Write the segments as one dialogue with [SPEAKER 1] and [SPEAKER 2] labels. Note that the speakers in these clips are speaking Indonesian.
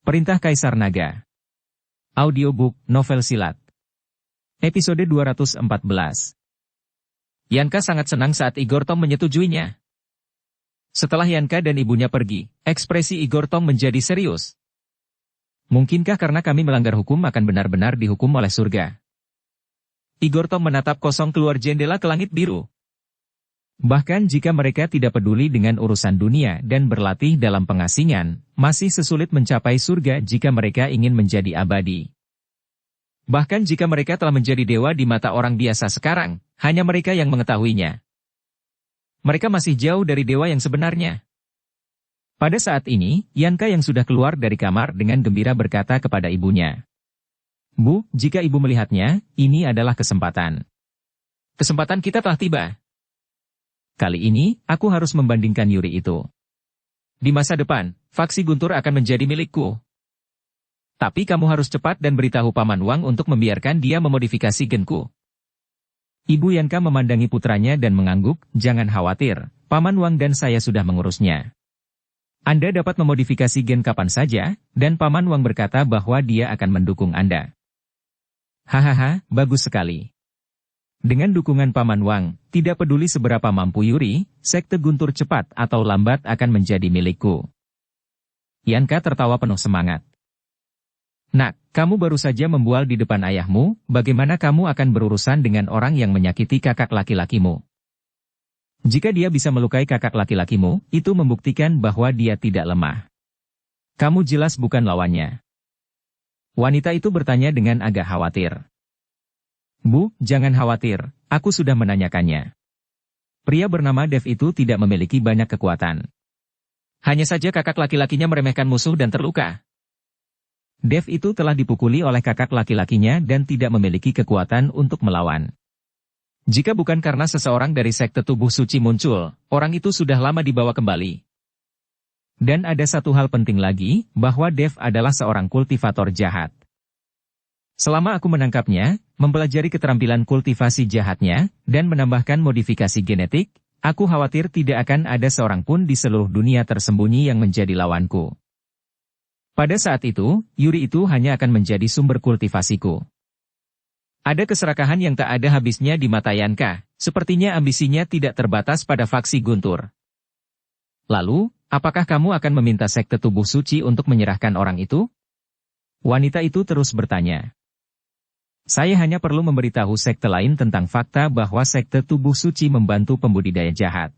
[SPEAKER 1] Perintah Kaisar Naga. Audiobook, novel silat. Episode 214. Yanka sangat senang saat Igor Tom menyetujuinya. Setelah Yanka dan ibunya pergi, ekspresi Igor Tom menjadi serius. Mungkinkah karena kami melanggar hukum akan benar-benar dihukum oleh surga? Igor Tom menatap kosong keluar jendela ke langit biru. Bahkan jika mereka tidak peduli dengan urusan dunia dan berlatih dalam pengasingan, masih sesulit mencapai surga jika mereka ingin menjadi abadi. Bahkan jika mereka telah menjadi dewa di mata orang biasa sekarang, hanya mereka yang mengetahuinya. Mereka masih jauh dari dewa yang sebenarnya. Pada saat ini, Yanka yang sudah keluar dari kamar dengan gembira berkata kepada ibunya, "Bu, jika ibu melihatnya, ini adalah kesempatan. Kesempatan kita telah tiba. Kali ini, aku harus membandingkan Yuri itu. Di masa depan, faksi Guntur akan menjadi milikku. Tapi kamu harus cepat dan beritahu Paman Wang untuk membiarkan dia memodifikasi genku." Ibu Yanka memandangi putranya dan mengangguk, "Jangan khawatir, Paman Wang dan saya sudah mengurusnya. Anda dapat memodifikasi gen kapan saja, dan Paman Wang berkata bahwa dia akan mendukung Anda." Hahaha, bagus sekali. Dengan dukungan Paman Wang, tidak peduli seberapa mampu Yuri, sekte Guntur cepat atau lambat akan menjadi milikku. Yanka tertawa penuh semangat. "Nak, kamu baru saja membual di depan ayahmu, bagaimana kamu akan berurusan dengan orang yang menyakiti kakak laki-lakimu? Jika dia bisa melukai kakak laki-lakimu, itu membuktikan bahwa dia tidak lemah. Kamu jelas bukan lawannya." Wanita itu bertanya dengan agak khawatir. "Bu, jangan khawatir, aku sudah menanyakannya. Pria bernama Dev itu tidak memiliki banyak kekuatan. Hanya saja kakak laki-lakinya meremehkan musuh dan terluka. Dev itu telah dipukuli oleh kakak laki-lakinya dan tidak memiliki kekuatan untuk melawan. Jika bukan karena seseorang dari sekte tubuh suci muncul, orang itu sudah lama dibawa kembali. Dan ada satu hal penting lagi, bahwa Dev adalah seorang kultivator jahat. Selama aku menangkapnya, mempelajari keterampilan kultivasi jahatnya, dan menambahkan modifikasi genetik, aku khawatir tidak akan ada seorang pun di seluruh dunia tersembunyi yang menjadi lawanku. Pada saat itu, Yuri itu hanya akan menjadi sumber kultivasiku." Ada keserakahan yang tak ada habisnya di mata Yanka, sepertinya ambisinya tidak terbatas pada faksi Guntur. "Lalu, apakah kamu akan meminta sekte tubuh suci untuk menyerahkan orang itu?" Wanita itu terus bertanya. "Saya hanya perlu memberitahu sekte lain tentang fakta bahwa sekte tubuh suci membantu pembudidaya jahat.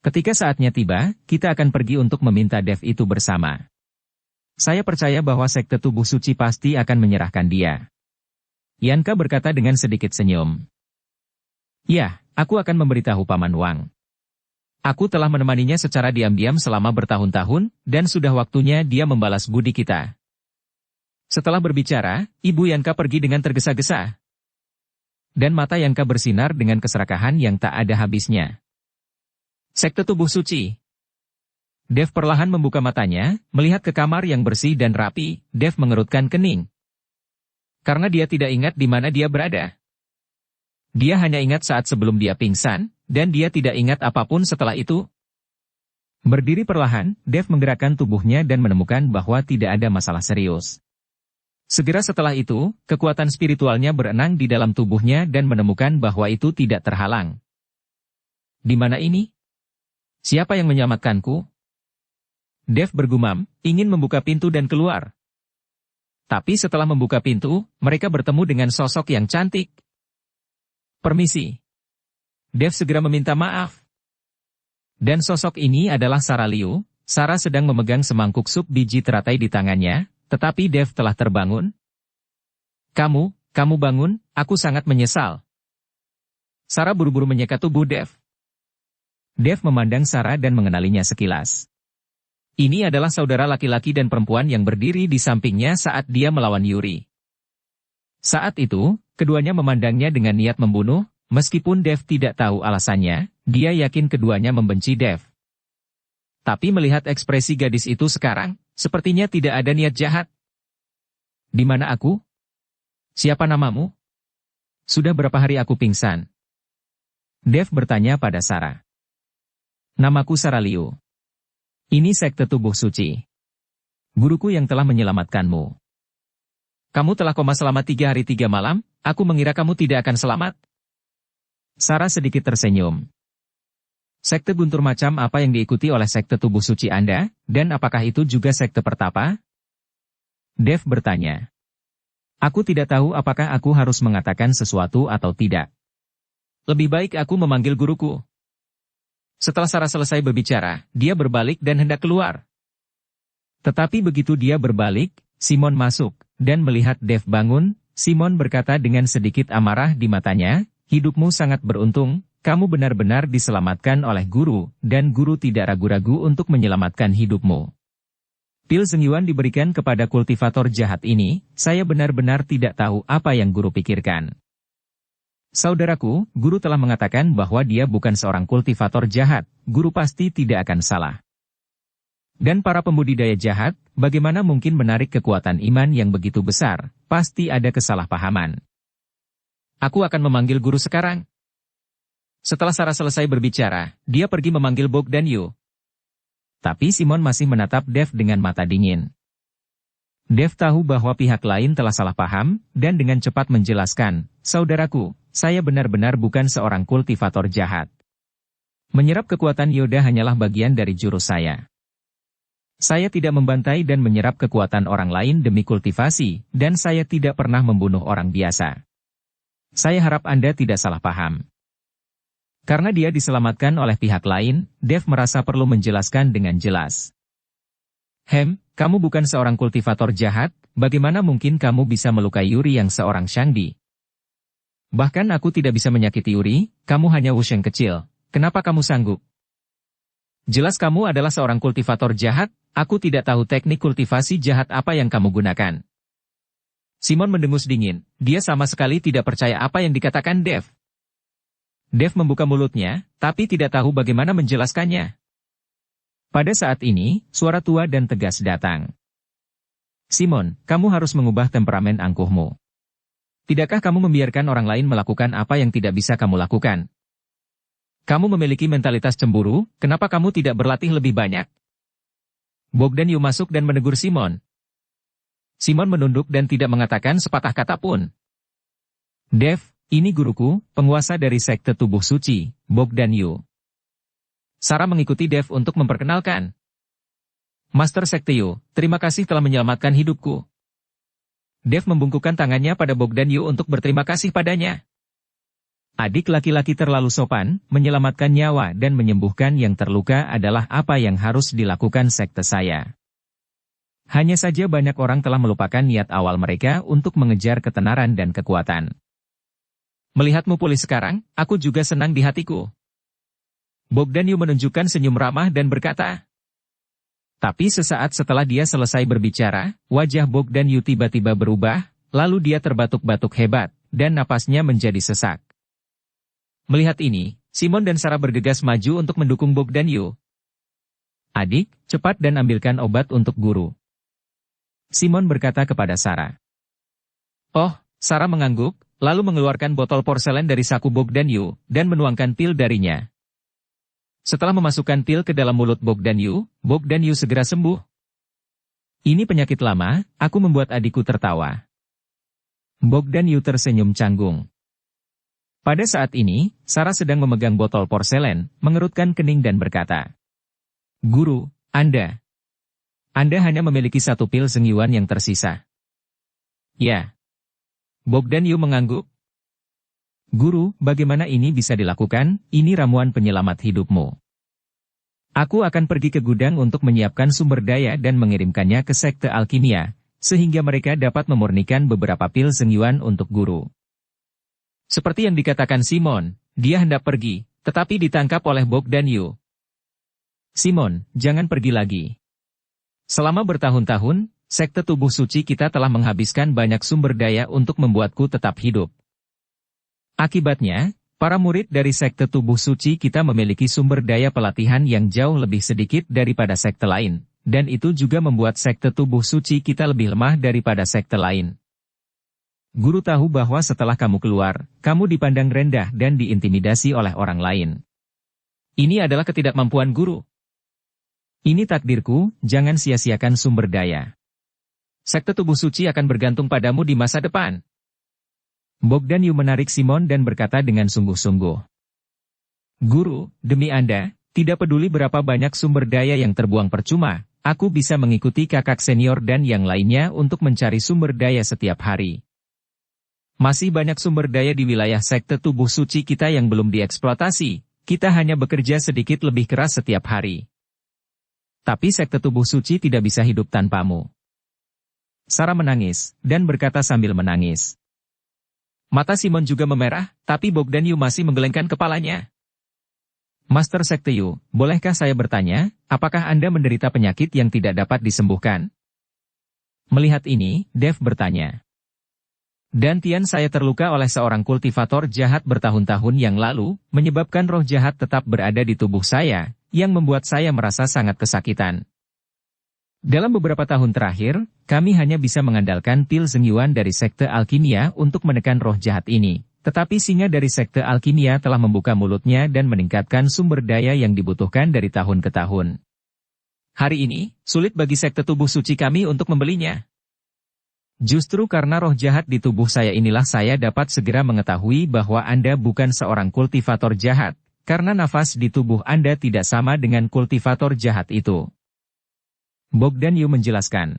[SPEAKER 1] Ketika saatnya tiba, kita akan pergi untuk meminta Dev itu bersama. Saya percaya bahwa sekte tubuh suci pasti akan menyerahkan dia." Yanka berkata dengan sedikit senyum. "Ya, aku akan memberitahu Paman Wang. Aku telah menemaninya secara diam-diam selama bertahun-tahun, dan sudah waktunya dia membalas budi kita." Setelah berbicara, Ibu Yanka pergi dengan tergesa-gesa. Dan mata Yanka bersinar dengan keserakahan yang tak ada habisnya. Sekte tubuh suci. Dev perlahan membuka matanya, melihat ke kamar yang bersih dan rapi. Dev mengerutkan kening. Karena dia tidak ingat di mana dia berada. Dia hanya ingat saat sebelum dia pingsan, dan dia tidak ingat apapun setelah itu. Berdiri perlahan, Dev menggerakkan tubuhnya dan menemukan bahwa tidak ada masalah serius. Segera setelah itu, kekuatan spiritualnya berenang di dalam tubuhnya dan menemukan bahwa itu tidak terhalang. "Di mana ini? Siapa yang menyelamatkanku?" Dev bergumam, ingin membuka pintu dan keluar. Tapi setelah membuka pintu, mereka bertemu dengan sosok yang cantik. "Permisi." Dev segera meminta maaf. Dan sosok ini adalah Sarah Liu. Sarah sedang memegang semangkuk sup biji teratai di tangannya. Tetapi Dev telah terbangun. Kamu bangun, aku sangat menyesal." Sarah buru-buru menyeka tubuh Dev. Dev memandang Sarah dan mengenalinya sekilas. Ini adalah saudara laki-laki dan perempuan yang berdiri di sampingnya saat dia melawan Yuri. Saat itu, keduanya memandangnya dengan niat membunuh, meskipun Dev tidak tahu alasannya, dia yakin keduanya membenci Dev. Tapi melihat ekspresi gadis itu sekarang, sepertinya tidak ada niat jahat. "Di mana aku? Siapa namamu? Sudah berapa hari aku pingsan?" Dev bertanya pada Sarah. "Namaku Sarah Liu. Ini sekte tubuh suci. Guruku yang telah menyelamatkanmu. Kamu telah koma selama 3 hari 3 malam, aku mengira kamu tidak akan selamat. Sarah sedikit tersenyum. Sekte guntur macam apa yang diikuti oleh sekte tubuh suci Anda, dan apakah itu juga sekte pertapa? Dev bertanya. Aku tidak tahu apakah aku harus mengatakan sesuatu atau tidak. Lebih baik aku memanggil guruku. Setelah Sarah selesai berbicara, dia berbalik dan hendak keluar. Tetapi begitu dia berbalik, Simon masuk, dan melihat Dev bangun, Simon berkata dengan sedikit amarah di matanya, hidupmu sangat beruntung, kamu benar-benar diselamatkan oleh guru, dan guru tidak ragu-ragu untuk menyelamatkan hidupmu. Pil Zhengyuan diberikan kepada kultivator jahat ini, saya benar-benar tidak tahu apa yang guru pikirkan. Saudaraku, guru telah mengatakan bahwa dia bukan seorang kultivator jahat, guru pasti tidak akan salah. Dan para pembudidaya jahat, bagaimana mungkin menarik kekuatan iman yang begitu besar, pasti ada kesalahpahaman. Aku akan memanggil guru sekarang. Setelah Sarah selesai berbicara, dia pergi memanggil Bogdan Yu. Tapi Simon masih menatap Dev dengan mata dingin. Dev tahu bahwa pihak lain telah salah paham, dan dengan cepat menjelaskan, saudaraku, saya benar-benar bukan seorang kultivator jahat. Menyerap kekuatan Yoda hanyalah bagian dari jurus saya. Saya tidak membantai dan menyerap kekuatan orang lain demi kultivasi, dan saya tidak pernah membunuh orang biasa. Saya harap Anda tidak salah paham. Karena dia diselamatkan oleh pihak lain, Dev merasa perlu menjelaskan dengan jelas. Kamu bukan seorang kultivator jahat, bagaimana mungkin kamu bisa melukai Yuri yang seorang Shangdi? Bahkan aku tidak bisa menyakiti Yuri, kamu hanya Wusheng kecil, kenapa kamu sanggup? Jelas kamu adalah seorang kultivator jahat, aku tidak tahu teknik kultivasi jahat apa yang kamu gunakan. Simon mendengus dingin, dia sama sekali tidak percaya apa yang dikatakan Dev. Dev membuka mulutnya, tapi tidak tahu bagaimana menjelaskannya. Pada saat ini, suara tua dan tegas datang. Simon, kamu harus mengubah temperamen angkuhmu. Tidakkah kamu membiarkan orang lain melakukan apa yang tidak bisa kamu lakukan? Kamu memiliki mentalitas cemburu, kenapa kamu tidak berlatih lebih banyak? Bogdan Yu masuk dan menegur Simon. Simon menunduk dan tidak mengatakan sepatah kata pun. Dev, ini guruku, penguasa dari sekte tubuh suci, Bogdan Yu. Sarah mengikuti Dev untuk memperkenalkan. Master Sekte Yu, terima kasih telah menyelamatkan hidupku. Dev membungkukkan tangannya pada Bogdan Yu untuk berterima kasih padanya. Adik laki-laki terlalu sopan, menyelamatkan nyawa dan menyembuhkan yang terluka adalah apa yang harus dilakukan sekte saya. Hanya saja banyak orang telah melupakan niat awal mereka untuk mengejar ketenaran dan kekuatan. Melihatmu pulih sekarang, aku juga senang di hatiku. Bogdan Yu menunjukkan senyum ramah dan berkata. Tapi sesaat setelah dia selesai berbicara, wajah Bogdan Yu tiba-tiba berubah, lalu dia terbatuk-batuk hebat, dan napasnya menjadi sesak. Melihat ini, Simon dan Sarah bergegas maju untuk mendukung Bogdan Yu. Adik, cepat dan ambilkan obat untuk guru. Simon berkata kepada Sarah. Oh, Sarah mengangguk, lalu mengeluarkan botol porselen dari saku Bogdan Yu, dan menuangkan pil darinya. Setelah memasukkan pil ke dalam mulut Bogdan Yu segera sembuh. Ini penyakit lama, aku membuat adikku tertawa. Bogdan Yu tersenyum canggung. Pada saat ini, Sarah sedang memegang botol porselen, mengerutkan kening dan berkata, Guru, Anda hanya memiliki satu pil Zhengyuan yang tersisa. Ya. Bogdan Yu mengangguk. Guru, bagaimana ini bisa dilakukan? Ini ramuan penyelamat hidupmu. Aku akan pergi ke gudang untuk menyiapkan sumber daya dan mengirimkannya ke sekte alkimia, sehingga mereka dapat memurnikan beberapa pil Zhengyuan untuk guru. Seperti yang dikatakan Simon, dia hendak pergi, tetapi ditangkap oleh Bogdan Yu. Simon, jangan pergi lagi. Selama bertahun-tahun, sekte tubuh suci kita telah menghabiskan banyak sumber daya untuk membuatku tetap hidup. Akibatnya, para murid dari sekte tubuh suci kita memiliki sumber daya pelatihan yang jauh lebih sedikit daripada sekte lain, dan itu juga membuat sekte tubuh suci kita lebih lemah daripada sekte lain. Guru tahu bahwa setelah kamu keluar, kamu dipandang rendah dan diintimidasi oleh orang lain. Ini adalah ketidakmampuan guru. Ini takdirku, jangan sia-siakan sumber daya. Sekte tubuh suci akan bergantung padamu di masa depan. Bogdan Yu menarik Simon dan berkata dengan sungguh-sungguh. Guru, demi Anda, tidak peduli berapa banyak sumber daya yang terbuang percuma, aku bisa mengikuti kakak senior dan yang lainnya untuk mencari sumber daya setiap hari. Masih banyak sumber daya di wilayah sekte tubuh suci kita yang belum dieksploitasi, kita hanya bekerja sedikit lebih keras setiap hari. Tapi sekte tubuh suci tidak bisa hidup tanpamu. Sarah menangis, dan berkata sambil menangis. Mata Simon juga memerah, tapi Bogdan Yu masih menggelengkan kepalanya. Master Sekte Yu, bolehkah saya bertanya, apakah Anda menderita penyakit yang tidak dapat disembuhkan? Melihat ini, Dev bertanya. Dan Tian, saya terluka oleh seorang kultivator jahat bertahun-tahun yang lalu, menyebabkan roh jahat tetap berada di tubuh saya, yang membuat saya merasa sangat kesakitan. Dalam beberapa tahun terakhir, kami hanya bisa mengandalkan pil Zhengyuan dari Sekte Alkimia untuk menekan roh jahat ini. Tetapi singa dari Sekte Alkimia telah membuka mulutnya dan meningkatkan sumber daya yang dibutuhkan dari tahun ke tahun. Hari ini, sulit bagi Sekte Tubuh Suci kami untuk membelinya. Justru karena roh jahat di tubuh saya inilah saya dapat segera mengetahui bahwa Anda bukan seorang kultivator jahat, karena nafas di tubuh Anda tidak sama dengan kultivator jahat itu. Bogdan Yu menjelaskan.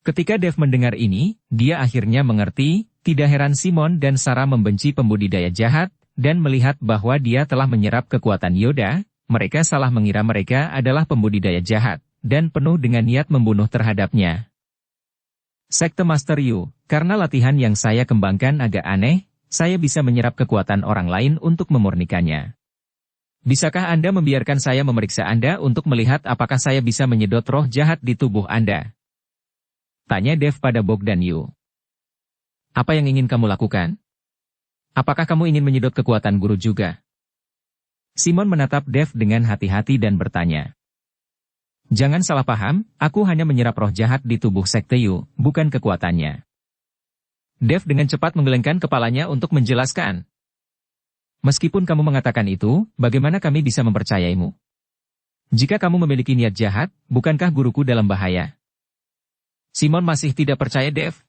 [SPEAKER 1] Ketika Dev mendengar ini, dia akhirnya mengerti, tidak heran Simon dan Sarah membenci pembudidaya jahat, dan melihat bahwa dia telah menyerap kekuatan Yoda, mereka salah mengira mereka adalah pembudidaya jahat, dan penuh dengan niat membunuh terhadapnya. Sekte Master Yu, karena latihan yang saya kembangkan agak aneh, saya bisa menyerap kekuatan orang lain untuk memurnikannya. Bisakah Anda membiarkan saya memeriksa Anda untuk melihat apakah saya bisa menyedot roh jahat di tubuh Anda? Tanya Dev pada Bogdan Yu. Apa yang ingin kamu lakukan? Apakah kamu ingin menyedot kekuatan guru juga? Simon menatap Dev dengan hati-hati dan bertanya. Jangan salah paham, aku hanya menyerap roh jahat di tubuh Sekte Yu, bukan kekuatannya. Dev dengan cepat menggelengkan kepalanya untuk menjelaskan. Meskipun kamu mengatakan itu, bagaimana kami bisa mempercayaimu? Jika kamu memiliki niat jahat, bukankah guruku dalam bahaya? Simon masih tidak percaya Dev.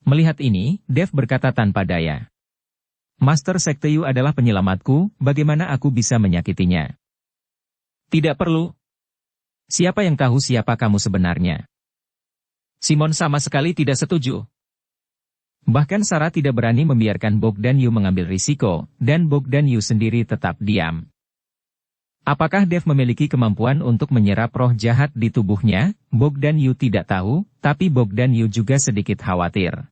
[SPEAKER 1] Melihat ini, Dev berkata tanpa daya. Master Sekte Yu adalah penyelamatku, bagaimana aku bisa menyakitinya? Tidak perlu. Siapa yang tahu siapa kamu sebenarnya? Simon sama sekali tidak setuju. Bahkan Sarah tidak berani membiarkan Bogdan Yu mengambil risiko, dan Bogdan Yu sendiri tetap diam. Apakah Dev memiliki kemampuan untuk menyerap roh jahat di tubuhnya? Bogdan Yu tidak tahu, tapi Bogdan Yu juga sedikit khawatir.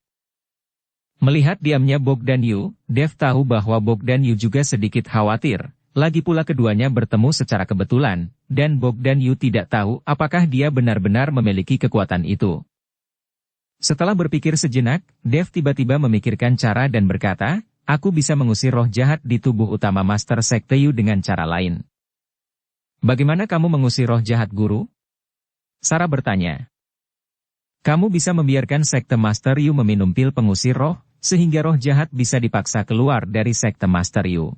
[SPEAKER 1] Melihat diamnya Bogdan Yu, Dev tahu bahwa Bogdan Yu juga sedikit khawatir. Lagi pula keduanya bertemu secara kebetulan, dan Bogdan Yu tidak tahu apakah dia benar-benar memiliki kekuatan itu. Setelah berpikir sejenak, Dev tiba-tiba memikirkan cara dan berkata, aku bisa mengusir roh jahat di tubuh utama Master Sekte Yu dengan cara lain. Bagaimana kamu mengusir roh jahat guru? Sarah bertanya. Kamu bisa membiarkan Sekte Master Yu meminum pil pengusir roh, sehingga roh jahat bisa dipaksa keluar dari Sekte Master Yu.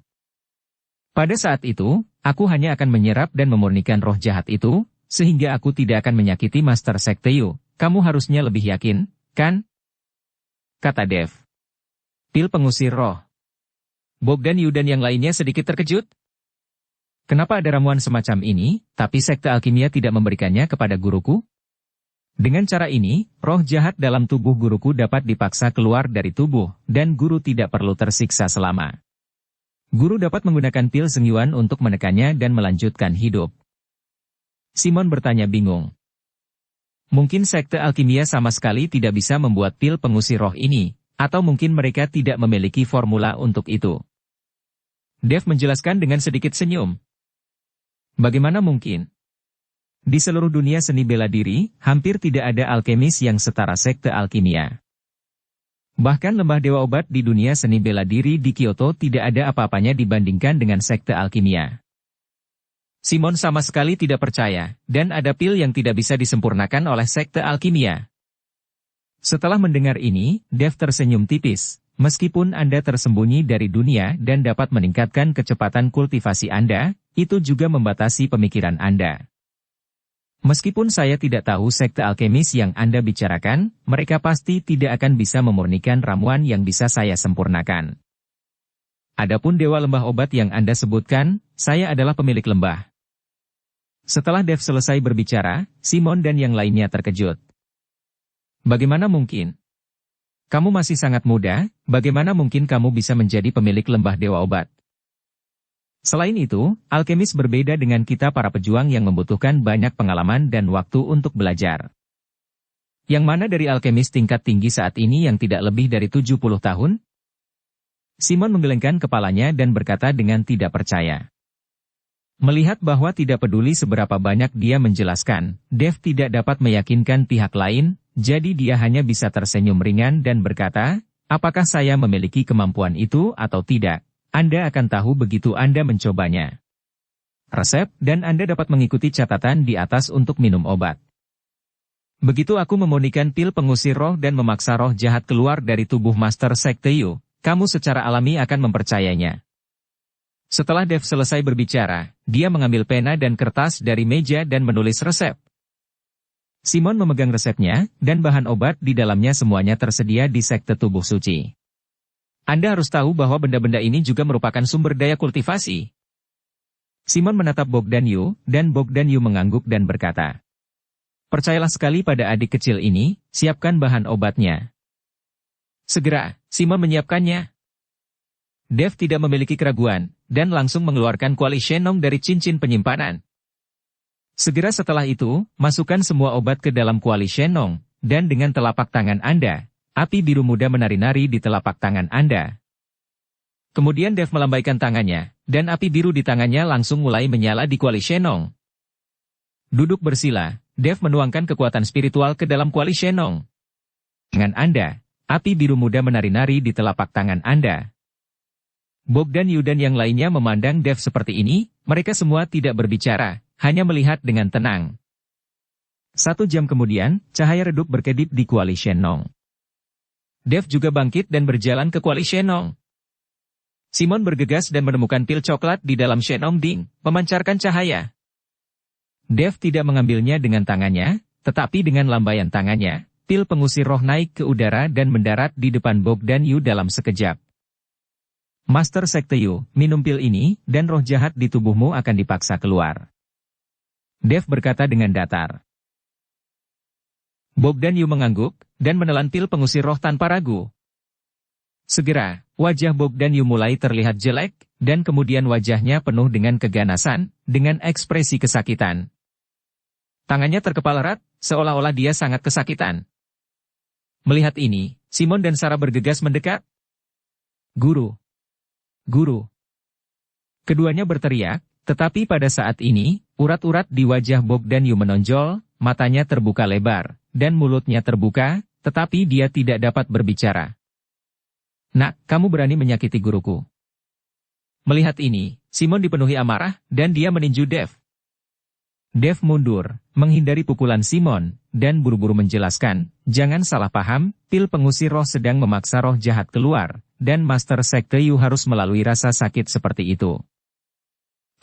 [SPEAKER 1] Pada saat itu, aku hanya akan menyerap dan memurnikan roh jahat itu, sehingga aku tidak akan menyakiti Master Sekte Yu. Kamu harusnya lebih yakin, kan? Kata Dev. Pil pengusir roh. Bogdan Yu dan yang lainnya sedikit terkejut. Kenapa ada ramuan semacam ini, tapi Sekte Alkimia tidak memberikannya kepada guruku? Dengan cara ini, roh jahat dalam tubuh guruku dapat dipaksa keluar dari tubuh, dan guru tidak perlu tersiksa selama. Guru dapat menggunakan pil Zhengyuan untuk menekannya dan melanjutkan hidup. Simon bertanya bingung. Mungkin Sekte Alkimia sama sekali tidak bisa membuat pil pengusir roh ini, atau mungkin mereka tidak memiliki formula untuk itu. Dev menjelaskan dengan sedikit senyum. Bagaimana mungkin? Di seluruh dunia seni bela diri, hampir tidak ada alkemis yang setara Sekte Alkimia. Bahkan lembah dewa obat di dunia seni bela diri di Kyoto tidak ada apa-apanya dibandingkan dengan Sekte Alkimia. Simon sama sekali tidak percaya, dan ada pil yang tidak bisa disempurnakan oleh Sekte Alkimia. Setelah mendengar ini, Dev tersenyum tipis. Meskipun Anda tersembunyi dari dunia dan dapat meningkatkan kecepatan kultivasi Anda, itu juga membatasi pemikiran Anda. Meskipun saya tidak tahu sekte alkemis yang Anda bicarakan, mereka pasti tidak akan bisa memurnikan ramuan yang bisa saya sempurnakan. Adapun Dewa Lembah Obat yang Anda sebutkan, saya adalah pemilik lembah. Setelah Dev selesai berbicara, Simon dan yang lainnya terkejut. Bagaimana mungkin? Kamu masih sangat muda, bagaimana mungkin kamu bisa menjadi pemilik lembah Dewa Obat? Selain itu, alkemis berbeda dengan kita para pejuang yang membutuhkan banyak pengalaman dan waktu untuk belajar. Yang mana dari alkemis tingkat tinggi saat ini yang tidak lebih dari 70 tahun? Simon menggelengkan kepalanya dan berkata dengan tidak percaya. Melihat bahwa tidak peduli seberapa banyak dia menjelaskan, Dev tidak dapat meyakinkan pihak lain, jadi dia hanya bisa tersenyum ringan dan berkata, apakah saya memiliki kemampuan itu atau tidak? Anda akan tahu begitu Anda mencobanya. Resep, dan Anda dapat mengikuti catatan di atas untuk minum obat. Begitu aku memurnikan pil pengusir roh dan memaksa roh jahat keluar dari tubuh Master Sekte Yu, kamu secara alami akan mempercayainya. Setelah Dev selesai berbicara, dia mengambil pena dan kertas dari meja dan menulis resep. Simon memegang resepnya, dan bahan obat di dalamnya semuanya tersedia di sekte tubuh suci. Anda harus tahu bahwa benda-benda ini juga merupakan sumber daya kultivasi. Simon menatap Bogdan Yu, dan Bogdan Yu mengangguk dan berkata, percayalah sekali pada adik kecil ini, siapkan bahan obatnya. Segera, Simon menyiapkannya. Dev tidak memiliki keraguan, dan langsung mengeluarkan kuali Shenong dari cincin penyimpanan. Segera setelah itu, masukkan semua obat ke dalam kuali Shenong, dan dengan telapak tangan Anda, api biru muda menari-nari di telapak tangan Anda. Kemudian Dev melambaikan tangannya, dan api biru di tangannya langsung mulai menyala di kuali Shenong. Duduk bersila, Dev menuangkan kekuatan spiritual ke dalam kuali Shenong. Dengan Anda, api biru muda menari-nari di telapak tangan Anda. Bogdan Yu dan yang lainnya memandang Dev seperti ini, mereka semua tidak berbicara, hanya melihat dengan tenang. 1 jam kemudian, cahaya redup berkedip di kuali Shenong. Dev juga bangkit dan berjalan ke kuali Shenong. Simon bergegas dan menemukan pil coklat di dalam Shenong Ding, memancarkan cahaya. Dev tidak mengambilnya dengan tangannya, tetapi dengan lambaian tangannya, pil pengusir roh naik ke udara dan mendarat di depan Bogdan Yu dalam sekejap. Master Sekte Yu, minum pil ini, dan roh jahat di tubuhmu akan dipaksa keluar. Dev berkata dengan datar. Bogdan Yu mengangguk, dan menelan pil pengusir roh tanpa ragu. Segera, wajah Bogdan Yu mulai terlihat jelek, dan kemudian wajahnya penuh dengan keganasan, dengan ekspresi kesakitan. Tangannya terkepal erat, seolah-olah dia sangat kesakitan. Melihat ini, Simon dan Sarah bergegas mendekat. Guru! Guru! Keduanya berteriak, tetapi pada saat ini, urat-urat di wajah Bogdan Yu menonjol, matanya terbuka lebar, dan mulutnya terbuka, tetapi dia tidak dapat berbicara. Nak, kamu berani menyakiti guruku. Melihat ini, Simon dipenuhi amarah, dan dia meninju Dev. Dev mundur, menghindari pukulan Simon, dan buru-buru menjelaskan, jangan salah paham, pil pengusir roh sedang memaksa roh jahat keluar, dan Master Sekte Yu harus melalui rasa sakit seperti itu.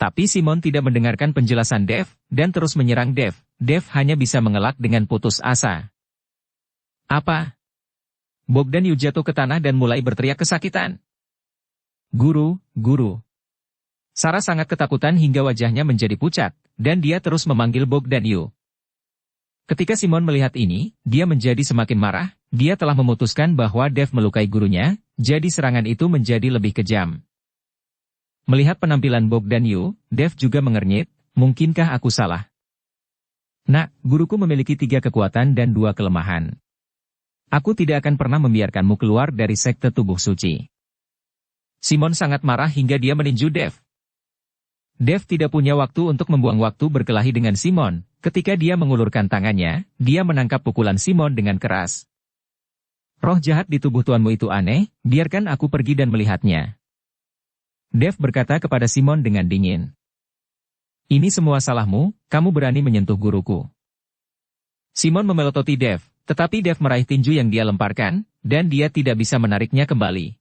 [SPEAKER 1] Tapi Simon tidak mendengarkan penjelasan Dev, dan terus menyerang Dev. Dev hanya bisa mengelak dengan putus asa. Apa? Bogdan Yu jatuh ke tanah dan mulai berteriak kesakitan. Guru, guru. Sarah sangat ketakutan hingga wajahnya menjadi pucat, dan dia terus memanggil Bogdan Yu. Ketika Simon melihat ini, dia menjadi semakin marah, dia telah memutuskan bahwa Dev melukai gurunya, jadi serangan itu menjadi lebih kejam. Melihat penampilan Bogdan Yu, Dev juga mengernyit, mungkinkah aku salah? Nak, guruku memiliki 3 kekuatan dan 2 kelemahan. Aku tidak akan pernah membiarkanmu keluar dari sekte tubuh suci. Simon sangat marah hingga dia meninju Dev. Dev tidak punya waktu untuk membuang waktu berkelahi dengan Simon. Ketika dia mengulurkan tangannya, dia menangkap pukulan Simon dengan keras. Roh jahat di tubuh tuanmu itu aneh, biarkan aku pergi dan melihatnya. Dev berkata kepada Simon dengan dingin. Ini semua salahmu, kamu berani menyentuh guruku. Simon memelototi Dev, tetapi Dev meraih tinju yang dia lemparkan, dan dia tidak bisa menariknya kembali.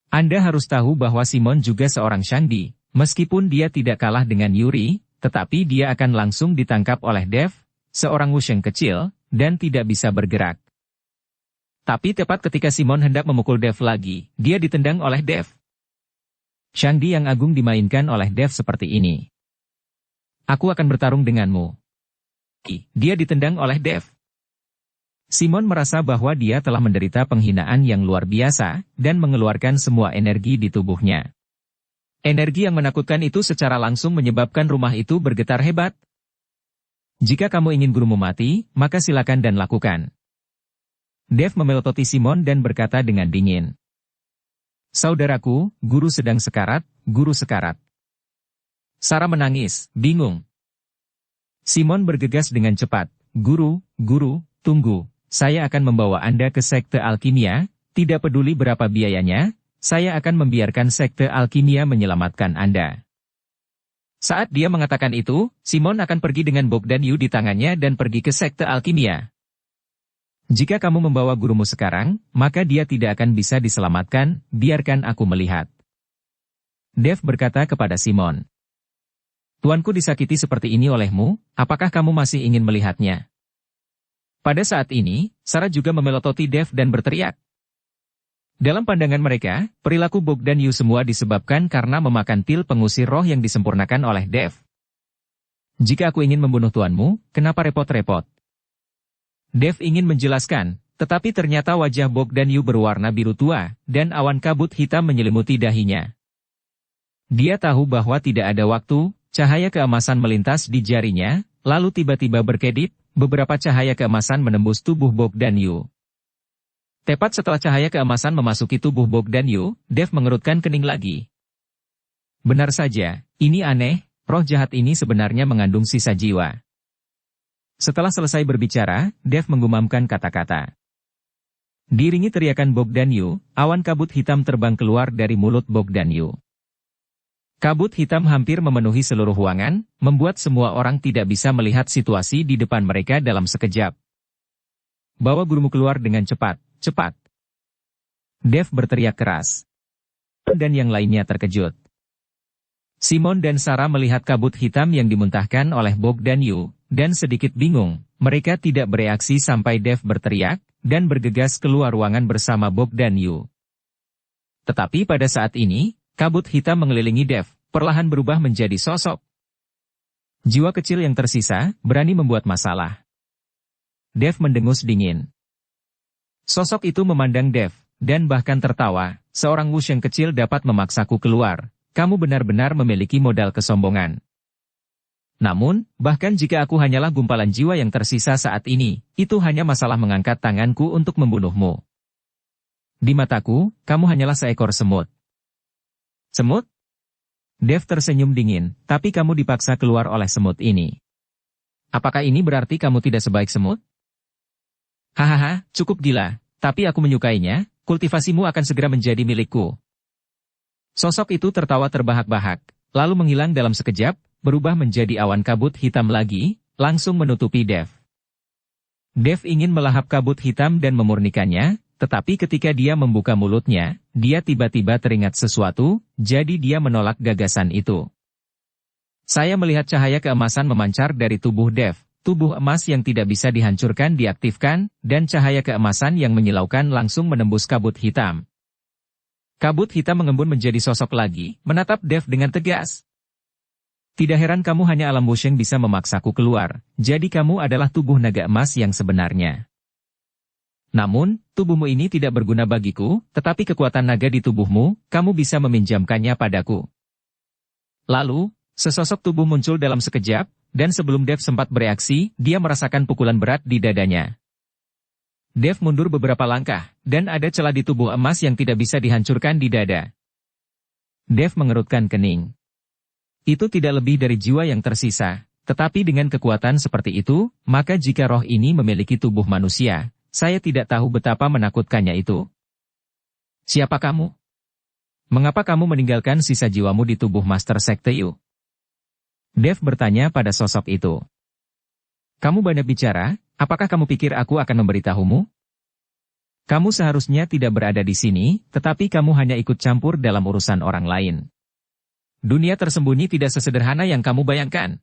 [SPEAKER 1] Anda harus tahu bahwa Simon juga seorang Shangdi, meskipun dia tidak kalah dengan Yuri, tetapi dia akan langsung ditangkap oleh Dev, seorang Wusheng kecil, dan tidak bisa bergerak. Tapi tepat ketika Simon hendak memukul Dev lagi, dia ditendang oleh Dev. Shangdi yang agung dimainkan oleh Dev seperti ini. Aku akan bertarung denganmu. Dia ditendang oleh Dev. Simon merasa bahwa dia telah menderita penghinaan yang luar biasa, dan mengeluarkan semua energi di tubuhnya. Energi yang menakutkan itu secara langsung menyebabkan rumah itu bergetar hebat. Jika kamu ingin gurumu mati, maka silakan dan lakukan. Dev memelototi Simon dan berkata dengan dingin. Saudaraku, guru sedang sekarat, guru sekarat. Sarah menangis, bingung. Simon bergegas dengan cepat. Guru, tunggu. Saya akan membawa Anda ke sekte alkimia, tidak peduli berapa biayanya, saya akan membiarkan sekte alkimia menyelamatkan Anda. Saat dia mengatakan itu, Simon akan pergi dengan Bogdan Yu di tangannya dan pergi ke sekte alkimia. Jika kamu membawa gurumu sekarang, maka dia tidak akan bisa diselamatkan, biarkan aku melihat. Dev berkata kepada Simon. Tuanku disakiti seperti ini olehmu, apakah kamu masih ingin melihatnya? Pada saat ini, Sarah juga memelototi Dev dan berteriak. Dalam pandangan mereka, perilaku Bogdan Yu semua disebabkan karena memakan pil pengusir roh yang disempurnakan oleh Dev. Jika aku ingin membunuh tuanmu, kenapa repot-repot? Dev ingin menjelaskan, tetapi ternyata wajah Bogdan Yu berwarna biru tua, dan awan kabut hitam menyelimuti dahinya. Dia tahu bahwa tidak ada waktu, cahaya keemasan melintas di jarinya, lalu tiba-tiba berkedip, beberapa cahaya keemasan menembus tubuh Bogdan Yu. Tepat setelah cahaya keemasan memasuki tubuh Bogdan Yu, Dev mengerutkan kening lagi. Benar saja, ini aneh, roh jahat ini sebenarnya mengandung sisa jiwa. Setelah selesai berbicara, Dev menggumamkan kata-kata. Diiringi teriakan Bogdan Yu, awan kabut hitam terbang keluar dari mulut Bogdan Yu. Kabut hitam hampir memenuhi seluruh ruangan, membuat semua orang tidak bisa melihat situasi di depan mereka dalam sekejap. Bawa gurumu keluar dengan cepat. Cepat! Dev berteriak keras. Dan yang lainnya terkejut. Simon dan Sarah melihat kabut hitam yang dimuntahkan oleh Bogdan Yu, dan sedikit bingung, mereka tidak bereaksi sampai Dev berteriak, dan bergegas keluar ruangan bersama Bogdan Yu. Tetapi pada saat ini, kabut hitam mengelilingi Dev, perlahan berubah menjadi sosok. Jiwa kecil yang tersisa, berani membuat masalah. Dev mendengus dingin. Sosok itu memandang Dev, dan bahkan tertawa, seorang Wusheng kecil dapat memaksaku keluar, kamu benar-benar memiliki modal kesombongan. Namun, bahkan jika aku hanyalah gumpalan jiwa yang tersisa saat ini, itu hanya masalah mengangkat tanganku untuk membunuhmu. Di mataku, kamu hanyalah seekor semut. Semut? Dev tersenyum dingin, tapi kamu dipaksa keluar oleh semut ini. Apakah ini berarti kamu tidak sebaik semut? Hahaha, cukup gila, tapi aku menyukainya, kultivasimu akan segera menjadi milikku. Sosok itu tertawa terbahak-bahak, lalu menghilang dalam sekejap, berubah menjadi awan kabut hitam lagi, langsung menutupi Dev. Dev ingin melahap kabut hitam dan memurnikannya, tetapi ketika dia membuka mulutnya, dia tiba-tiba teringat sesuatu, jadi dia menolak gagasan itu. Saya melihat cahaya keemasan memancar dari tubuh Dev. Tubuh emas yang tidak bisa dihancurkan diaktifkan, dan cahaya keemasan yang menyilaukan langsung menembus kabut hitam. Kabut hitam mengembun menjadi sosok lagi, menatap Dev dengan tegas. Tidak heran kamu hanya alam Wusheng bisa memaksaku keluar, jadi kamu adalah tubuh naga emas yang sebenarnya. Namun, tubuhmu ini tidak berguna bagiku, tetapi kekuatan naga di tubuhmu, kamu bisa meminjamkannya padaku. Lalu, sesosok tubuh muncul dalam sekejap, dan sebelum Dev sempat bereaksi, dia merasakan pukulan berat di dadanya. Dev mundur beberapa langkah, dan ada celah di tubuh emas yang tidak bisa dihancurkan di dada. Dev mengerutkan kening. Itu tidak lebih dari jiwa yang tersisa, tetapi dengan kekuatan seperti itu, maka jika roh ini memiliki tubuh manusia, saya tidak tahu betapa menakutkannya itu. Siapa kamu? Mengapa kamu meninggalkan sisa jiwamu di tubuh Master Sekte Yu? Dev bertanya pada sosok itu. Kamu banyak bicara, apakah kamu pikir aku akan memberitahumu? Kamu seharusnya tidak berada di sini, tetapi kamu hanya ikut campur dalam urusan orang lain. Dunia tersembunyi tidak sesederhana yang kamu bayangkan.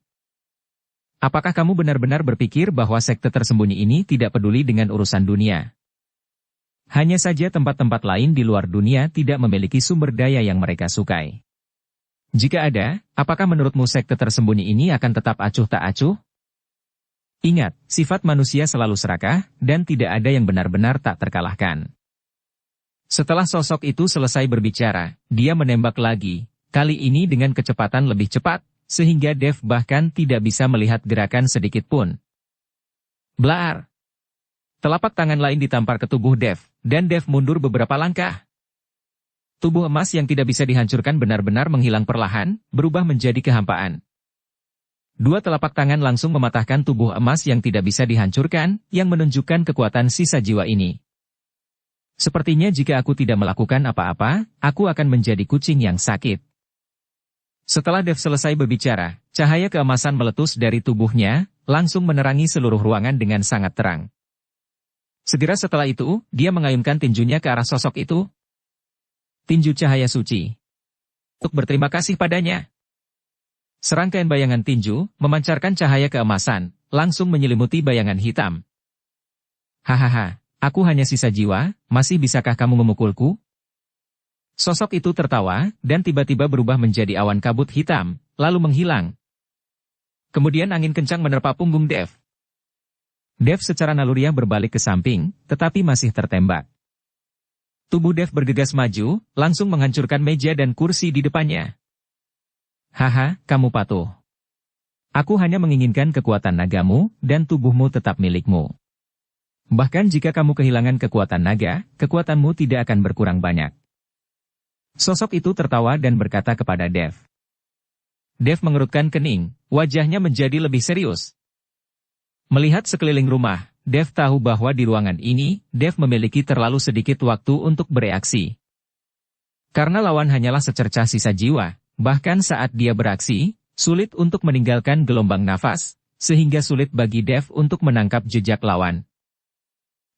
[SPEAKER 1] Apakah kamu benar-benar berpikir bahwa sekte tersembunyi ini tidak peduli dengan urusan dunia? Hanya saja tempat-tempat lain di luar dunia tidak memiliki sumber daya yang mereka sukai. Jika ada, apakah menurutmu sekte tersembunyi ini akan tetap acuh tak acuh? Ingat, sifat manusia selalu serakah, dan tidak ada yang benar-benar tak terkalahkan. Setelah sosok itu selesai berbicara, dia menembak lagi, kali ini dengan kecepatan lebih cepat, sehingga Dev bahkan tidak bisa melihat gerakan sedikit pun. Blaar! Telapak tangan lain ditampar ke tubuh Dev, dan Dev mundur beberapa langkah. Tubuh emas yang tidak bisa dihancurkan benar-benar menghilang perlahan, berubah menjadi kehampaan. Dua telapak tangan langsung mematahkan tubuh emas yang tidak bisa dihancurkan, yang menunjukkan kekuatan sisa jiwa ini. Sepertinya jika aku tidak melakukan apa-apa, aku akan menjadi kucing yang sakit. Setelah Dev selesai berbicara, cahaya keemasan meletus dari tubuhnya, langsung menerangi seluruh ruangan dengan sangat terang. Segera setelah itu, dia mengayunkan tinjunya ke arah sosok itu. Tinju cahaya suci. Untuk berterima kasih padanya. Serangkaian bayangan tinju, memancarkan cahaya keemasan, langsung menyelimuti bayangan hitam. Hahaha, aku hanya sisa jiwa, masih bisakah kamu memukulku? Sosok itu tertawa, dan tiba-tiba berubah menjadi awan kabut hitam, lalu menghilang. Kemudian angin kencang menerpa punggung Dev. Dev secara naluriah berbalik ke samping, tetapi masih tertembak. Tubuh Dev bergegas maju, langsung menghancurkan meja dan kursi di depannya. Haha, kamu patuh. Aku hanya menginginkan kekuatan nagamu, dan tubuhmu tetap milikmu. Bahkan jika kamu kehilangan kekuatan naga, kekuatanmu tidak akan berkurang banyak. Sosok itu tertawa dan berkata kepada Dev. Dev mengerutkan kening, wajahnya menjadi lebih serius. Melihat sekeliling rumah, Dev tahu bahwa di ruangan ini, Dev memiliki terlalu sedikit waktu untuk bereaksi. Karena lawan hanyalah secercah sisa jiwa. Bahkan saat dia beraksi, sulit untuk meninggalkan gelombang nafas, sehingga sulit bagi Dev untuk menangkap jejak lawan.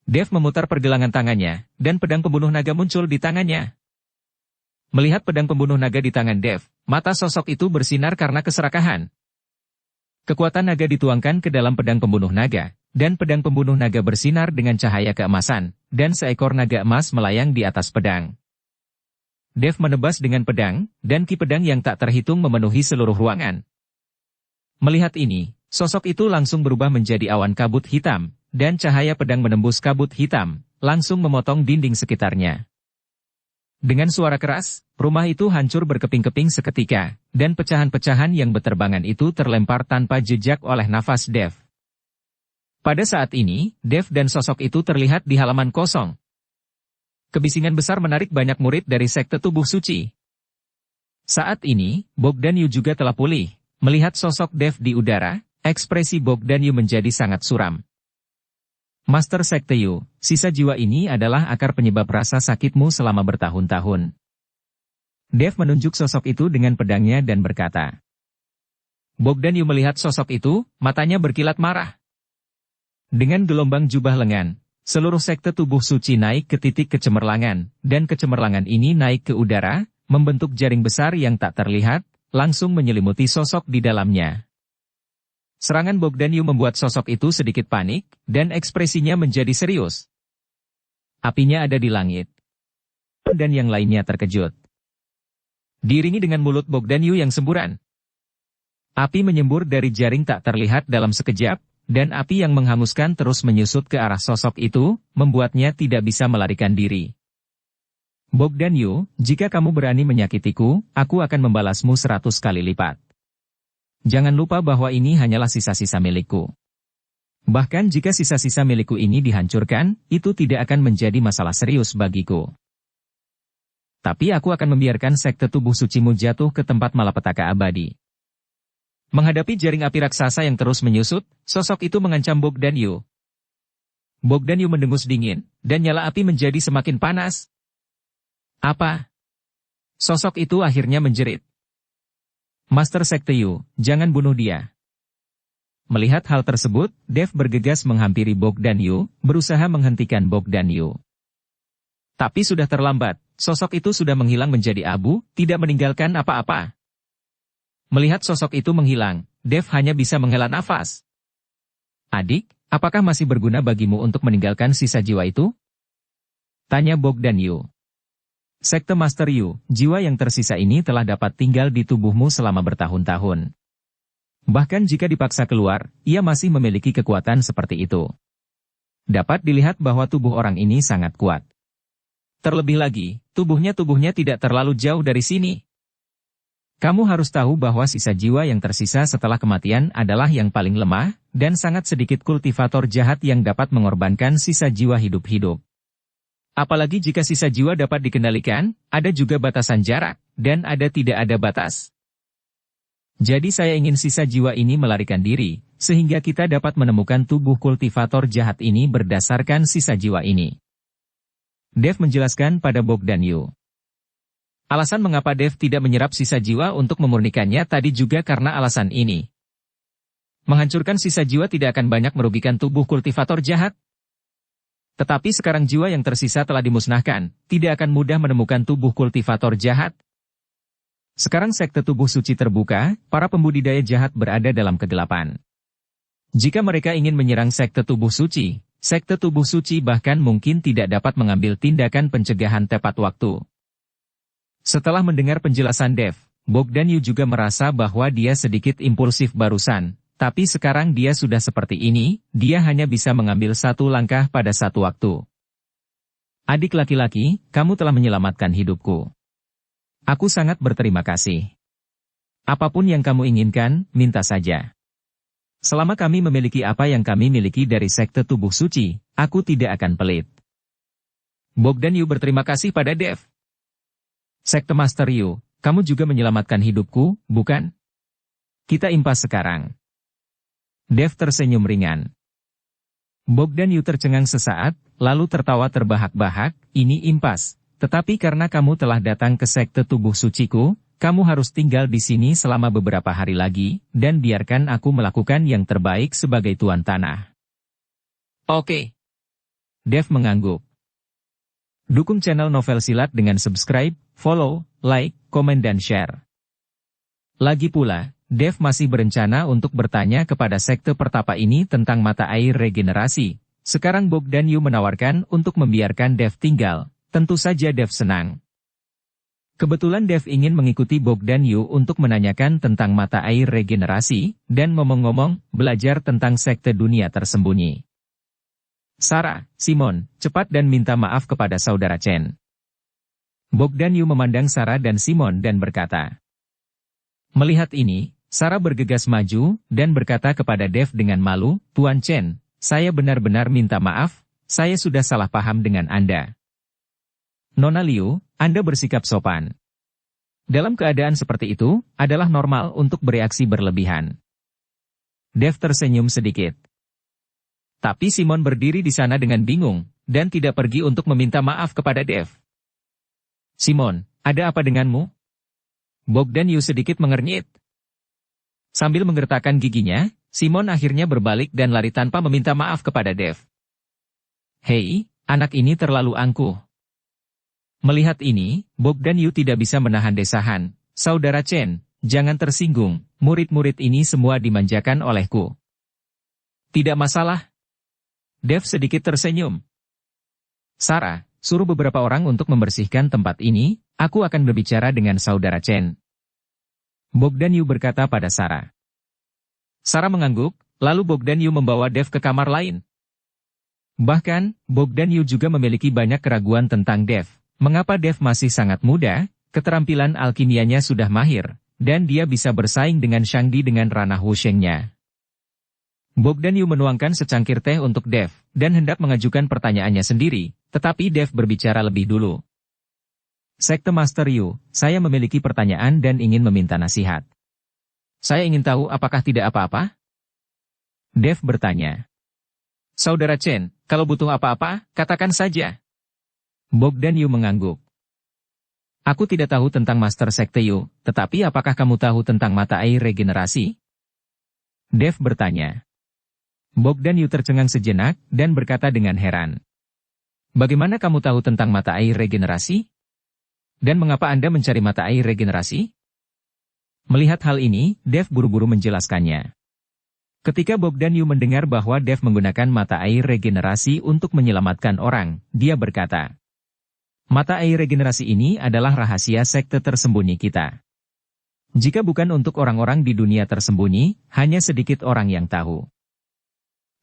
[SPEAKER 1] Dev memutar pergelangan tangannya, dan pedang pembunuh naga muncul di tangannya. Melihat pedang pembunuh naga di tangan Dev, mata sosok itu bersinar karena keserakahan. Kekuatan naga dituangkan ke dalam pedang pembunuh naga, dan pedang pembunuh naga bersinar dengan cahaya keemasan, dan seekor naga emas melayang di atas pedang. Dev menebas dengan pedang, dan ki pedang yang tak terhitung memenuhi seluruh ruangan. Melihat ini, sosok itu langsung berubah menjadi awan kabut hitam, dan cahaya pedang menembus kabut hitam, langsung memotong dinding sekitarnya. Dengan suara keras, rumah itu hancur berkeping-keping seketika, dan pecahan-pecahan yang berterbangan itu terlempar tanpa jejak oleh nafas Dev. Pada saat ini, Dev dan sosok itu terlihat di halaman kosong. Kebisingan besar menarik banyak murid dari sekte tubuh suci. Saat ini, Bogdanyu juga telah pulih. Melihat sosok Dev di udara, ekspresi Bogdanyu menjadi sangat suram. Master Sekte Yu, sisa jiwa ini adalah akar penyebab rasa sakitmu selama bertahun-tahun. Dev menunjuk sosok itu dengan pedangnya dan berkata. Bogdanyu melihat sosok itu, matanya berkilat marah. Dengan gelombang jubah lengan, seluruh sekte tubuh suci naik ke titik kecemerlangan, dan kecemerlangan ini naik ke udara, membentuk jaring besar yang tak terlihat, langsung menyelimuti sosok di dalamnya. Serangan Bogdanyu membuat sosok itu sedikit panik, dan ekspresinya menjadi serius. Apinya ada di langit. Dan yang lainnya terkejut. Diiringi dengan mulut Bogdanyu yang semburan. Api menyembur dari jaring tak terlihat dalam sekejap, dan api yang menghanguskan terus menyusut ke arah sosok itu, membuatnya tidak bisa melarikan diri. Bogdanyu, jika kamu berani menyakitiku, aku akan membalasmu 100 kali lipat. Jangan lupa bahwa ini hanyalah sisa-sisa milikku. Bahkan jika sisa-sisa milikku ini dihancurkan, itu tidak akan menjadi masalah serius bagiku. Tapi aku akan membiarkan sekte tubuh sucimu jatuh ke tempat malapetaka abadi. Menghadapi jaring api raksasa yang terus menyusut, sosok itu mengancam Bogdanyu. Bogdanyu mendengus dingin, dan nyala api menjadi semakin panas. Apa? Sosok itu akhirnya menjerit. Master Sekte Yu, jangan bunuh dia. Melihat hal tersebut, Dev bergegas menghampiri Bogdanyu, berusaha menghentikan Bogdanyu. Tapi sudah terlambat, sosok itu sudah menghilang menjadi abu, tidak meninggalkan apa-apa. Melihat sosok itu menghilang, Dev hanya bisa menghela nafas. Adik, apakah masih berguna bagimu untuk meninggalkan sisa jiwa itu? Tanya Bogdan Yu. Sekte Master Yu, jiwa yang tersisa ini telah dapat tinggal di tubuhmu selama bertahun-tahun. Bahkan jika dipaksa keluar, ia masih memiliki kekuatan seperti itu. Dapat dilihat bahwa tubuh orang ini sangat kuat. Terlebih lagi, tubuhnya tidak terlalu jauh dari sini. Kamu harus tahu bahwa sisa jiwa yang tersisa setelah kematian adalah yang paling lemah, dan sangat sedikit kultivator jahat yang dapat mengorbankan sisa jiwa hidup-hidup. Apalagi jika sisa jiwa dapat dikendalikan, ada juga batasan jarak, dan tidak ada batas. Jadi saya ingin sisa jiwa ini melarikan diri, sehingga kita dapat menemukan tubuh kultivator jahat ini berdasarkan sisa jiwa ini. Dev menjelaskan pada Bogdan Yu. Alasan mengapa Dev tidak menyerap sisa jiwa untuk memurnikannya tadi juga karena alasan ini. Menghancurkan sisa jiwa tidak akan banyak merugikan tubuh kultivator jahat. Tetapi sekarang jiwa yang tersisa telah dimusnahkan, tidak akan mudah menemukan tubuh kultivator jahat. Sekarang sekte tubuh suci terbuka, para pembudidaya jahat berada dalam kegelapan. Jika mereka ingin menyerang sekte tubuh suci bahkan mungkin tidak dapat mengambil tindakan pencegahan tepat waktu. Setelah mendengar penjelasan Dev, Bogdan Yu juga merasa bahwa dia sedikit impulsif barusan, tapi sekarang dia sudah seperti ini, dia hanya bisa mengambil satu langkah pada satu waktu. Adik laki-laki, kamu telah menyelamatkan hidupku. Aku sangat berterima kasih. Apapun yang kamu inginkan, minta saja. Selama kami memiliki apa yang kami miliki dari sekte tubuh suci, aku tidak akan pelit. Bogdan Yu berterima kasih pada Dev. Sekte Master Yu, kamu juga menyelamatkan hidupku, bukan? Kita impas sekarang. Dev tersenyum ringan. Bogdan Yu tercengang sesaat, lalu tertawa terbahak-bahak, ini impas. Tetapi karena kamu telah datang ke sekte tubuh suciku, kamu harus tinggal di sini selama beberapa hari lagi, dan biarkan aku melakukan yang terbaik sebagai tuan tanah. Oke. Dev mengangguk. Dukung channel Novel Silat dengan subscribe, follow, like, komen dan share. Lagi pula, Dev masih berencana untuk bertanya kepada sekte pertapa ini tentang mata air regenerasi. Sekarang Bogdan Yu menawarkan untuk membiarkan Dev tinggal. Tentu saja Dev senang. Kebetulan Dev ingin mengikuti Bogdan Yu untuk menanyakan tentang mata air regenerasi, dan ngomong-ngomong, belajar tentang sekte dunia tersembunyi. Sarah, Simon, cepat dan minta maaf kepada saudara Chen. Bogdan Yu memandang Sarah dan Simon dan berkata. Melihat ini, Sarah bergegas maju, dan berkata kepada Dev dengan malu, Tuan Chen, saya benar-benar minta maaf, saya sudah salah paham dengan Anda. Nona Liu, Anda bersikap sopan. Dalam keadaan seperti itu, adalah normal untuk bereaksi berlebihan. Dev tersenyum sedikit. Tapi Simon berdiri di sana dengan bingung, dan tidak pergi untuk meminta maaf kepada Dev. Simon, ada apa denganmu? Bogdan Yu sedikit mengernyit. Sambil menggertakkan giginya, Simon akhirnya berbalik dan lari tanpa meminta maaf kepada Dev. Hei, anak ini terlalu angkuh. Melihat ini, Bogdan Yu tidak bisa menahan desahan. Saudara Chen, jangan tersinggung, murid-murid ini semua dimanjakan olehku. Tidak masalah. Dev sedikit tersenyum. Sarah, suruh beberapa orang untuk membersihkan tempat ini, aku akan berbicara dengan saudara Chen. Bogdan Yu berkata pada Sarah. Sarah mengangguk, lalu Bogdan Yu membawa Dev ke kamar lain. Bahkan, Bogdan Yu juga memiliki banyak keraguan tentang Dev. Mengapa Dev masih sangat muda, keterampilan alkimianya sudah mahir, dan dia bisa bersaing dengan Shangdi dengan ranah wushengnya. Bogdan Yu menuangkan secangkir teh untuk Dev, dan hendak mengajukan pertanyaannya sendiri, tetapi Dev berbicara lebih dulu. Sekte Master Yu, saya memiliki pertanyaan dan ingin meminta nasihat. Saya ingin tahu apakah tidak apa-apa? Dev bertanya. Saudara Chen, kalau butuh apa-apa, katakan saja. Bogdan Yu mengangguk. Aku tidak tahu tentang Master Sekte Yu, tetapi apakah kamu tahu tentang mata air regenerasi? Dev bertanya. Bogdan Yu tercengang sejenak, dan berkata dengan heran. Bagaimana kamu tahu tentang mata air regenerasi? Dan mengapa Anda mencari mata air regenerasi? Melihat hal ini, Dev buru-buru menjelaskannya. Ketika Bogdan Yu mendengar bahwa Dev menggunakan mata air regenerasi untuk menyelamatkan orang, dia berkata, "Mata air regenerasi ini adalah rahasia sekte tersembunyi kita. Jika bukan untuk orang-orang di dunia tersembunyi, hanya sedikit orang yang tahu."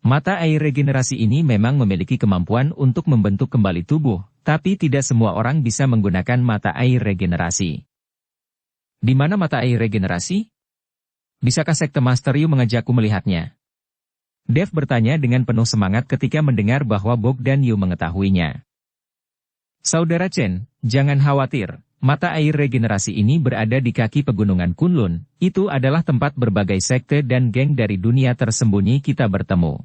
[SPEAKER 1] Mata air regenerasi ini memang memiliki kemampuan untuk membentuk kembali tubuh, tapi tidak semua orang bisa menggunakan mata air regenerasi. Di mana mata air regenerasi? Bisakah Sekte Master Yu mengajakku melihatnya? Dev bertanya dengan penuh semangat ketika mendengar bahwa Bogdan Yu mengetahuinya. Saudara Chen, jangan khawatir, mata air regenerasi ini berada di kaki pegunungan Kunlun, itu adalah tempat berbagai sekte dan geng dari dunia tersembunyi kita bertemu.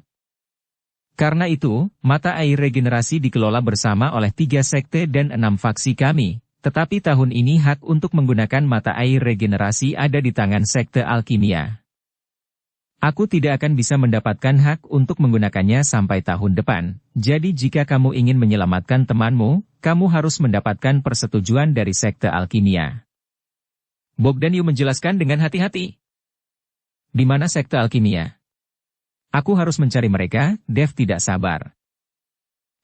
[SPEAKER 1] Karena itu, mata air regenerasi dikelola bersama oleh 3 sekte dan 6 faksi kami. Tetapi tahun ini hak untuk menggunakan mata air regenerasi ada di tangan Sekte Alkimia. Aku tidak akan bisa mendapatkan hak untuk menggunakannya sampai tahun depan, jadi jika kamu ingin menyelamatkan temanmu, kamu harus mendapatkan persetujuan dari Sekte Alkimia. Bogdan Yu menjelaskan dengan hati-hati. Di mana Sekte Alkimia? Aku harus mencari mereka, Dev tidak sabar.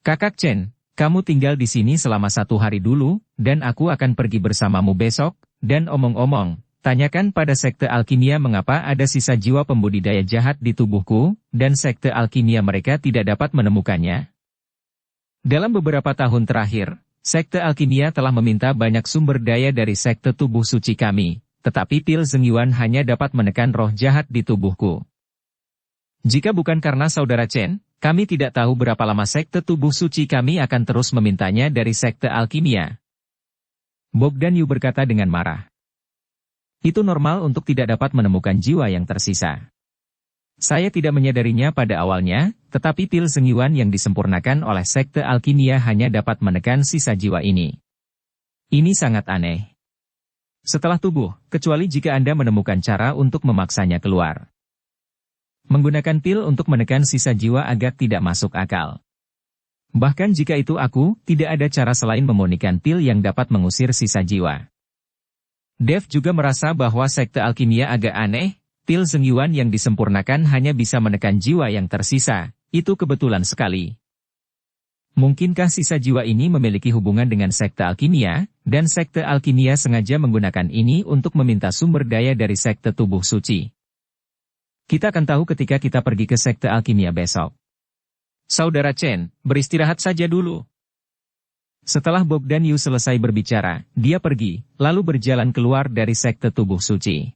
[SPEAKER 1] Kakak Chen, kamu tinggal di sini selama 1 hari dulu, dan aku akan pergi bersamamu besok, dan omong-omong, tanyakan pada Sekte Alkimia mengapa ada sisa jiwa pembudidaya jahat di tubuhku, dan Sekte Alkimia mereka tidak dapat menemukannya. Dalam beberapa tahun terakhir, Sekte Alkimia telah meminta banyak sumber daya dari Sekte Tubuh Suci kami, tetapi Pil Zengyuan hanya dapat menekan roh jahat di tubuhku. Jika bukan karena Saudara Chen, kami tidak tahu berapa lama Sekte Tubuh Suci kami akan terus memintanya dari Sekte Alkimia. Bogdan Yu berkata dengan marah. Itu normal untuk tidak dapat menemukan jiwa yang tersisa. Saya tidak menyadarinya pada awalnya, tetapi Pil Zengyuan yang disempurnakan oleh Sekte Alkimia hanya dapat menekan sisa jiwa ini. Ini sangat aneh. Setelah tubuh, kecuali jika Anda menemukan cara untuk memaksanya keluar. Menggunakan pil untuk menekan sisa jiwa agak tidak masuk akal. Bahkan jika itu aku, tidak ada cara selain memunikan pil yang dapat mengusir sisa jiwa. Dev juga merasa bahwa Sekte Alkimia agak aneh, Pil Zengyuan yang disempurnakan hanya bisa menekan jiwa yang tersisa, itu kebetulan sekali. Mungkinkah sisa jiwa ini memiliki hubungan dengan Sekte Alkimia, dan Sekte Alkimia sengaja menggunakan ini untuk meminta sumber daya dari Sekte Tubuh Suci? Kita akan tahu ketika kita pergi ke Sekte Alkimia besok. Saudara Chen, beristirahat saja dulu. Setelah Bogdan Yu selesai berbicara, dia pergi, lalu berjalan keluar dari Sekte Tubuh Suci.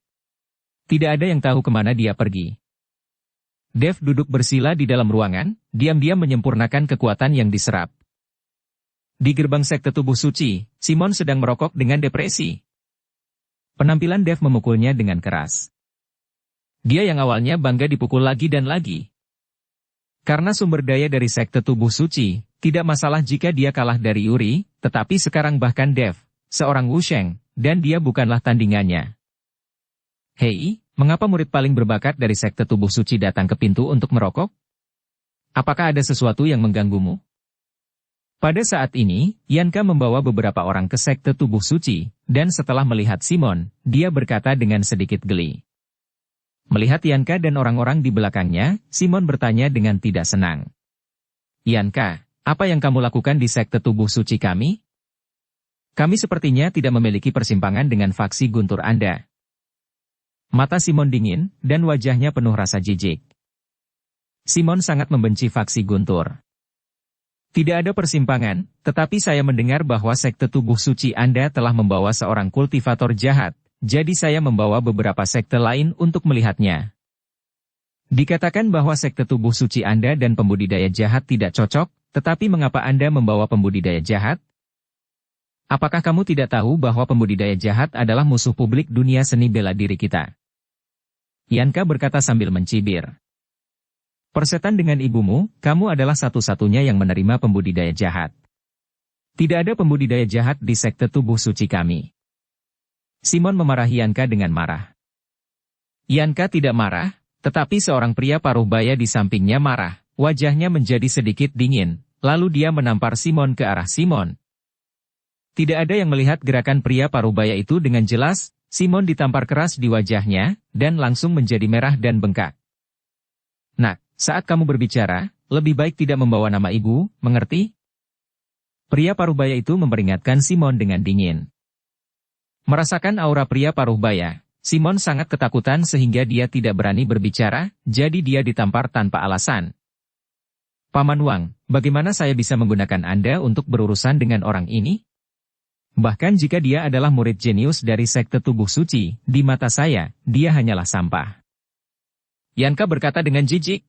[SPEAKER 1] Tidak ada yang tahu kemana dia pergi. Dev duduk bersila di dalam ruangan, diam-diam menyempurnakan kekuatan yang diserap. Di gerbang Sekte Tubuh Suci, Simon sedang merokok dengan depresi. Penampilan Dev memukulnya dengan keras. Dia yang awalnya bangga dipukul lagi dan lagi. Karena sumber daya dari Sekte Tubuh Suci, tidak masalah jika dia kalah dari Yuri, tetapi sekarang bahkan Dev, seorang Wusheng, dan dia bukanlah tandingannya. Hei, mengapa murid paling berbakat dari Sekte Tubuh Suci datang ke pintu untuk merokok? Apakah ada sesuatu yang mengganggumu? Pada saat ini, Yanka membawa beberapa orang ke Sekte Tubuh Suci, dan setelah melihat Simon, dia berkata dengan sedikit geli. Melihat Yanka dan orang-orang di belakangnya, Simon bertanya dengan tidak senang. Yanka, apa yang kamu lakukan di Sekte Tubuh Suci kami? Kami sepertinya tidak memiliki persimpangan dengan faksi guntur Anda. Mata Simon dingin, dan wajahnya penuh rasa jijik. Simon sangat membenci faksi guntur. Tidak ada persimpangan, tetapi saya mendengar bahwa Sekte Tubuh Suci Anda telah membawa seorang kultivator jahat. Jadi saya membawa beberapa sekte lain untuk melihatnya. Dikatakan bahwa Sekte Tubuh Suci Anda dan pembudidaya jahat tidak cocok, tetapi mengapa Anda membawa pembudidaya jahat? Apakah kamu tidak tahu bahwa pembudidaya jahat adalah musuh publik dunia seni bela diri kita? Yanka berkata sambil mencibir. Persetan dengan ibumu, kamu adalah satu-satunya yang menerima pembudidaya jahat. Tidak ada pembudidaya jahat di Sekte Tubuh Suci kami. Simon memarahi Yanka dengan marah. Yanka tidak marah, tetapi seorang pria paruh baya di sampingnya marah, wajahnya menjadi sedikit dingin, lalu dia menampar Simon ke arah Simon. Tidak ada yang melihat gerakan pria paruh baya itu dengan jelas, Simon ditampar keras di wajahnya, dan langsung menjadi merah dan bengkak. Nak, saat kamu berbicara, lebih baik tidak membawa nama ibu, mengerti? Pria paruh baya itu memperingatkan Simon dengan dingin. Merasakan aura pria paruh baya, Simon sangat ketakutan sehingga dia tidak berani berbicara, jadi dia ditampar tanpa alasan. Paman Wang, bagaimana saya bisa menggunakan Anda untuk berurusan dengan orang ini? Bahkan jika dia adalah murid jenius dari sekte tubuh suci, di mata saya, dia hanyalah sampah. Yanka berkata dengan jijik.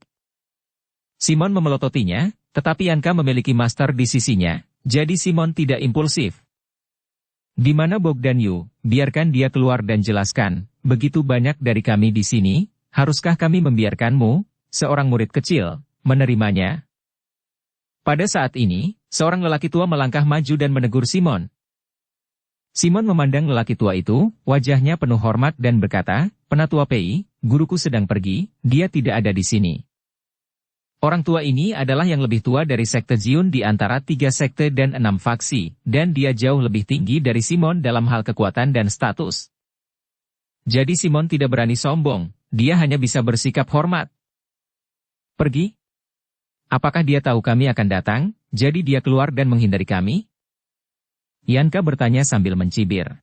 [SPEAKER 1] Simon memelototinya, tetapi Yanka memiliki master di sisinya, jadi Simon tidak impulsif. Di mana Bogdan Yu, biarkan dia keluar dan jelaskan, begitu banyak dari kami di sini, haruskah kami membiarkanmu, seorang murid kecil, menerimanya? Pada saat ini, seorang lelaki tua melangkah maju dan menegur Simon. Simon memandang lelaki tua itu, wajahnya penuh hormat dan berkata, Penatua Pei, guruku sedang pergi, dia tidak ada di sini. Orang tua ini adalah yang lebih tua dari sekte Ziun di antara 3 sekte dan 6 faksi, dan dia jauh lebih tinggi dari Simon dalam hal kekuatan dan status. Jadi Simon tidak berani sombong, dia hanya bisa bersikap hormat. Pergi? Apakah dia tahu kami akan datang, jadi dia keluar dan menghindari kami? Yanka bertanya sambil mencibir.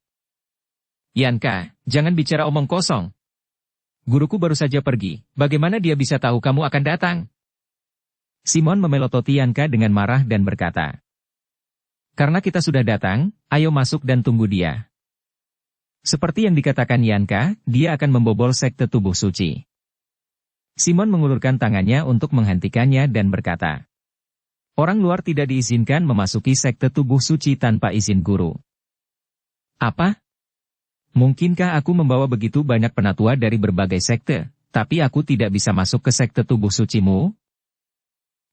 [SPEAKER 1] Yanka, jangan bicara omong kosong. Guruku baru saja pergi, bagaimana dia bisa tahu kamu akan datang? Simon memelototi Yanka dengan marah dan berkata. Karena kita sudah datang, ayo masuk dan tunggu dia. Seperti yang dikatakan Yanka, dia akan membobol sekte tubuh suci. Simon mengulurkan tangannya untuk menghentikannya dan berkata, orang luar tidak diizinkan memasuki sekte tubuh suci tanpa izin guru. Apa? Mungkinkah aku membawa begitu banyak penatua dari berbagai sekte, tapi aku tidak bisa masuk ke sekte tubuh sucimu?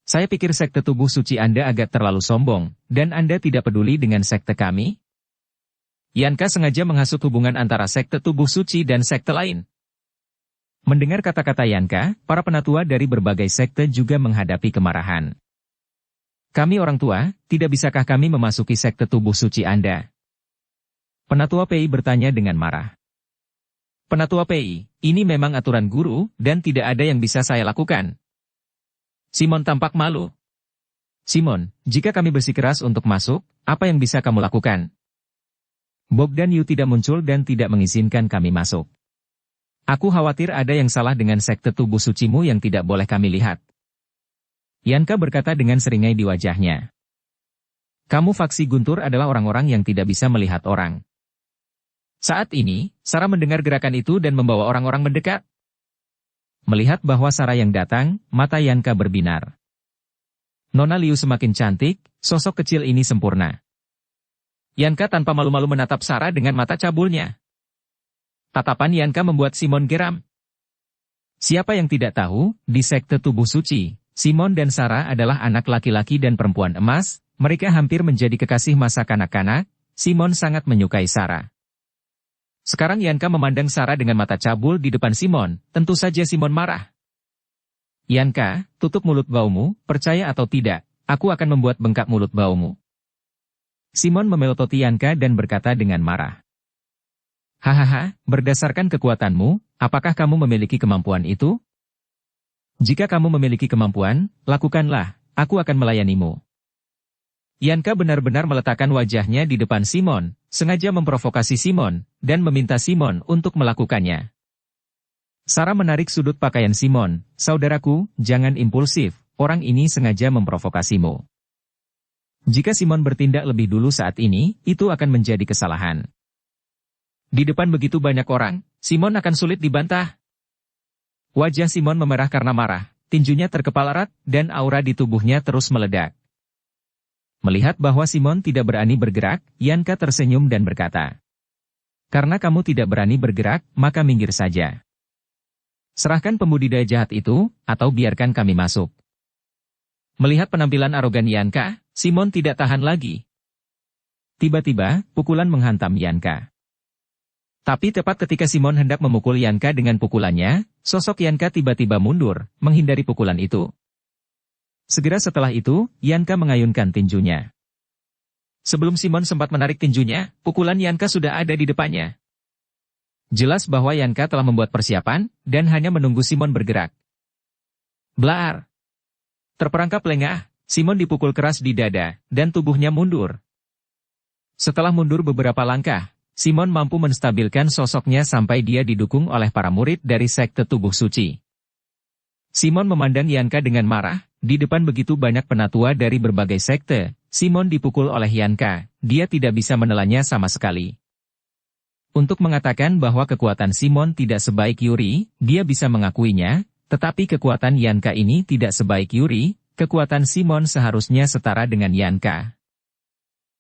[SPEAKER 1] Saya pikir sekte tubuh suci Anda agak terlalu sombong, dan Anda tidak peduli dengan sekte kami? Yanka sengaja menghasut hubungan antara sekte tubuh suci dan sekte lain. Mendengar kata-kata Yanka, para penatua dari berbagai sekte juga menghadapi kemarahan. Kami orang tua, tidak bisakah kami memasuki sekte tubuh suci Anda? Penatua Pei bertanya dengan marah. Penatua Pei, ini memang aturan guru, dan tidak ada yang bisa saya lakukan. Simon tampak malu. Simon, jika kami bersikeras untuk masuk, apa yang bisa kamu lakukan? Bogdan Yu tidak muncul dan tidak mengizinkan kami masuk. Aku khawatir ada yang salah dengan sekte tubuh sucimu yang tidak boleh kami lihat. Yanka berkata dengan seringai di wajahnya. Kamu faksi Guntur adalah orang-orang yang tidak bisa melihat orang. Saat ini, Sarah mendengar gerakan itu dan membawa orang-orang mendekat. Melihat bahwa Sarah yang datang, mata Yanka berbinar. Nona Liu semakin cantik, sosok kecil ini sempurna. Yanka tanpa malu-malu menatap Sarah dengan mata cabulnya. Tatapan Yanka membuat Simon geram. Siapa yang tidak tahu, di sekte tubuh suci, Simon dan Sarah adalah anak laki-laki dan perempuan emas, mereka hampir menjadi kekasih masa kanak-kanak, Simon sangat menyukai Sarah. Sekarang Yanka memandang Sarah dengan mata cabul di depan Simon, tentu saja Simon marah. Yanka, tutup mulut baumu, percaya atau tidak, aku akan membuat bengkak mulut baumu. Simon memelototi Yanka dan berkata dengan marah. Hahaha, berdasarkan kekuatanmu, apakah kamu memiliki kemampuan itu? Jika kamu memiliki kemampuan, lakukanlah, aku akan melayanimu. Yanka benar-benar meletakkan wajahnya di depan Simon, sengaja memprovokasi Simon, dan meminta Simon untuk melakukannya. Sarah menarik sudut pakaian Simon, saudaraku, jangan impulsif, orang ini sengaja memprovokasimu. Jika Simon bertindak lebih dulu saat ini, itu akan menjadi kesalahan. Di depan begitu banyak orang, Simon akan sulit dibantah. Wajah Simon memerah karena marah, tinjunya terkepal erat, dan aura di tubuhnya terus meledak. Melihat bahwa Simon tidak berani bergerak, Yanka tersenyum dan berkata, karena kamu tidak berani bergerak, maka minggir saja. Serahkan pembudidaya jahat itu, atau biarkan kami masuk. Melihat penampilan arogan Yanka, Simon tidak tahan lagi. Tiba-tiba, pukulan menghantam Yanka. Tapi tepat ketika Simon hendak memukul Yanka dengan pukulannya, sosok Yanka tiba-tiba mundur, menghindari pukulan itu. Segera setelah itu, Yanka mengayunkan tinjunya. Sebelum Simon sempat menarik tinjunya, pukulan Yanka sudah ada di depannya. Jelas bahwa Yanka telah membuat persiapan, dan hanya menunggu Simon bergerak. Blaar. Terperangkap lengah, Simon dipukul keras di dada, dan tubuhnya mundur. Setelah mundur beberapa langkah, Simon mampu menstabilkan sosoknya sampai dia didukung oleh para murid dari sekte tubuh suci. Simon memandang Yanka dengan marah, di depan begitu banyak penatua dari berbagai sekte, Simon dipukul oleh Yanka, dia tidak bisa menelannya sama sekali. Untuk mengatakan bahwa kekuatan Simon tidak sebaik Yuri, dia bisa mengakuinya, tetapi kekuatan Yanka ini tidak sebaik Yuri, kekuatan Simon seharusnya setara dengan Yanka.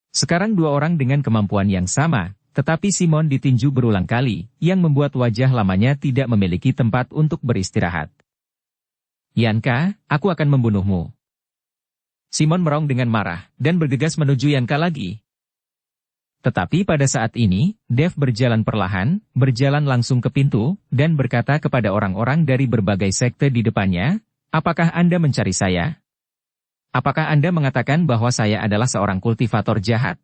[SPEAKER 1] Sekarang dua orang dengan kemampuan yang sama, tetapi Simon ditinju berulang kali, yang membuat wajah lamanya tidak memiliki tempat untuk beristirahat. Yanka, aku akan membunuhmu. Simon meraung dengan marah, dan bergegas menuju Yanka lagi. Tetapi pada saat ini, Dev berjalan perlahan, berjalan langsung ke pintu, dan berkata kepada orang-orang dari berbagai sekte di depannya, apakah Anda mencari saya? Apakah Anda mengatakan bahwa saya adalah seorang kultivator jahat?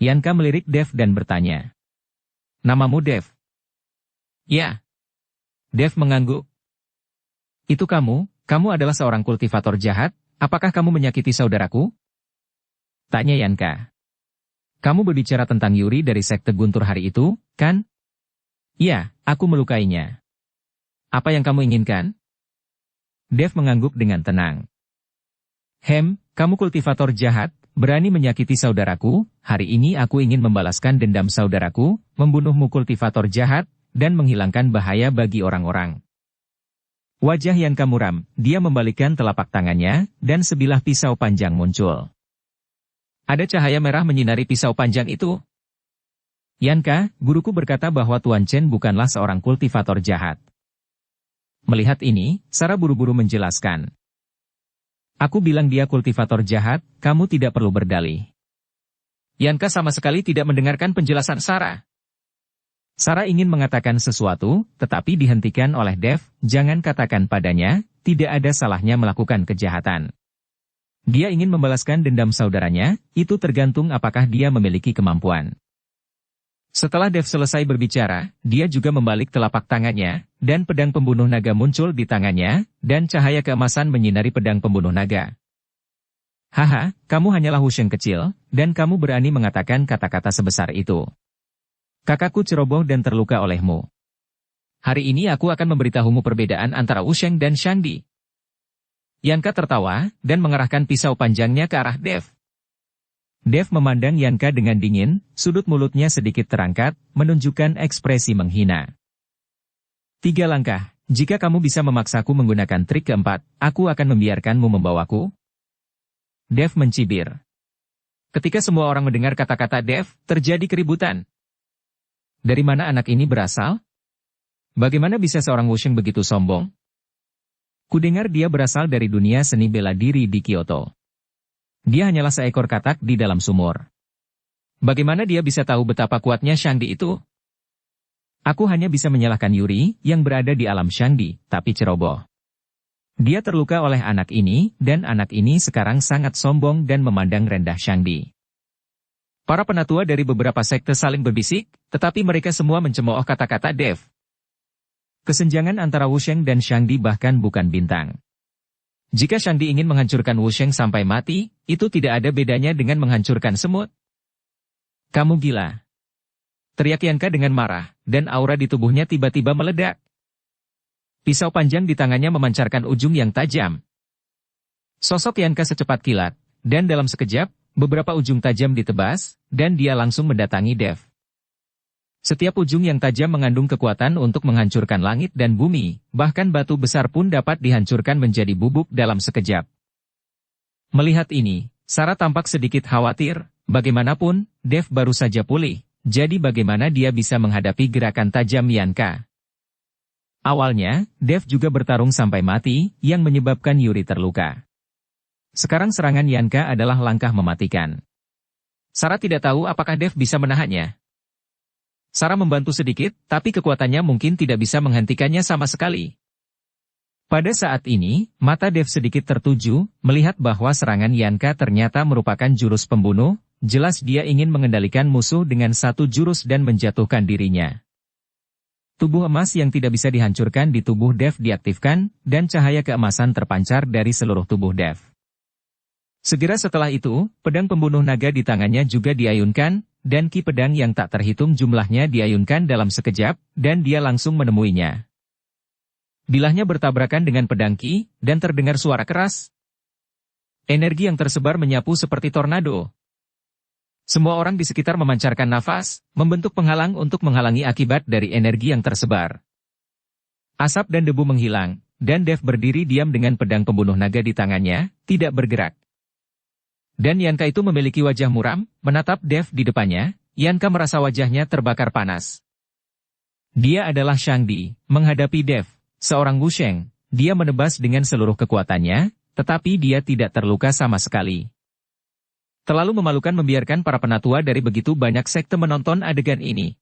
[SPEAKER 1] Yanka melirik Dev dan bertanya. Namamu Dev? Ya. Dev mengangguk. Itu kamu adalah seorang kultivator jahat, apakah kamu menyakiti saudaraku? Tanya Yanka. Kamu berbicara tentang Yuri dari sekte Guntur hari itu, kan? Ya, aku melukainya. Apa yang kamu inginkan? Dev mengangguk dengan tenang. Kamu kultivator jahat, berani menyakiti saudaraku, hari ini aku ingin membalaskan dendam saudaraku, membunuhmu kultivator jahat, dan menghilangkan bahaya bagi orang-orang. Wajah Yanka muram, dia membalikkan telapak tangannya, dan sebilah pisau panjang muncul. Ada cahaya merah menyinari pisau panjang itu. Yanka, guruku berkata bahwa Tuan Chen bukanlah seorang kultivator jahat. Melihat ini, Sarah buru-buru menjelaskan. Aku bilang dia kultivator jahat, kamu tidak perlu berdalih. Yanka sama sekali tidak mendengarkan penjelasan Sarah. Sarah ingin mengatakan sesuatu, tetapi dihentikan oleh Dev, jangan katakan padanya, tidak ada salahnya melakukan kejahatan. Dia ingin membalaskan dendam saudaranya, itu tergantung apakah dia memiliki kemampuan. Setelah Dev selesai berbicara, dia juga membalik telapak tangannya, dan pedang pembunuh naga muncul di tangannya, dan cahaya keemasan menyinari pedang pembunuh naga. Haha, kamu hanyalah Wusheng kecil, dan kamu berani mengatakan kata-kata sebesar itu. Kakakku ceroboh dan terluka olehmu. Hari ini aku akan memberitahumu perbedaan antara Wusheng dan Shangdi. Yanka tertawa, dan mengarahkan pisau panjangnya ke arah Dev. Dev memandang Yanka dengan dingin, sudut mulutnya sedikit terangkat, menunjukkan ekspresi menghina. 3 langkah, jika kamu bisa memaksaku menggunakan trik keempat, aku akan membiarkanmu membawaku. Dev mencibir. Ketika semua orang mendengar kata-kata Dev, terjadi keributan. Dari mana anak ini berasal? Bagaimana bisa seorang Wusheng begitu sombong? Kudengar dia berasal dari dunia seni bela diri di Kyoto. Dia hanyalah seekor katak di dalam sumur. Bagaimana dia bisa tahu betapa kuatnya Shangdi itu? Aku hanya bisa menyalahkan Yuri, yang berada di alam Shangdi, tapi ceroboh. Dia terluka oleh anak ini, dan anak ini sekarang sangat sombong dan memandang rendah Shangdi. Para penatua dari beberapa sekte saling berbisik, tetapi mereka semua mencemooh kata-kata Dev. Kesenjangan antara Wusheng dan Shangdi bahkan bukan bintang. Jika Shangdi ingin menghancurkan Wusheng sampai mati, itu tidak ada bedanya dengan menghancurkan semut. Kamu gila. Teriak Yanka dengan marah, dan aura di tubuhnya tiba-tiba meledak. Pisau panjang di tangannya memancarkan ujung yang tajam. Sosok Yanka secepat kilat, dan dalam sekejap, beberapa ujung tajam ditebas, dan dia langsung mendatangi Dev. Setiap ujung yang tajam mengandung kekuatan untuk menghancurkan langit dan bumi, bahkan batu besar pun dapat dihancurkan menjadi bubuk dalam sekejap. Melihat ini, Sarah tampak sedikit khawatir, bagaimanapun, Dev baru saja pulih, jadi bagaimana dia bisa menghadapi gerakan tajam Yanka. Awalnya, Dev juga bertarung sampai mati, yang menyebabkan Yuri terluka. Sekarang serangan Yanka adalah langkah mematikan. Sarah tidak tahu apakah Dev bisa menahannya. Sarah membantu sedikit, tapi kekuatannya mungkin tidak bisa menghentikannya sama sekali. Pada saat ini, mata Dev sedikit tertuju, melihat bahwa serangan Yanka ternyata merupakan jurus pembunuh, jelas dia ingin mengendalikan musuh dengan satu jurus dan menjatuhkan dirinya. Tubuh emas yang tidak bisa dihancurkan di tubuh Dev diaktifkan, dan cahaya keemasan terpancar dari seluruh tubuh Dev. Segera setelah itu, pedang pembunuh naga di tangannya juga diayunkan, dan ki pedang yang tak terhitung jumlahnya diayunkan dalam sekejap, dan dia langsung menemuinya. Bilahnya bertabrakan dengan pedang ki, dan terdengar suara keras. Energi yang tersebar menyapu seperti tornado. Semua orang di sekitar memancarkan nafas, membentuk penghalang untuk menghalangi akibat dari energi yang tersebar. Asap dan debu menghilang, dan Dev berdiri diam dengan pedang pembunuh naga di tangannya, tidak bergerak. Dan Yanka itu memiliki wajah muram, menatap Dev di depannya. Yanka merasa wajahnya terbakar panas. Dia adalah Shangdi, menghadapi Dev, seorang Wusheng. Dia menebas dengan seluruh kekuatannya, tetapi dia tidak terluka sama sekali. Terlalu memalukan membiarkan para penatua dari begitu banyak sekte menonton adegan ini.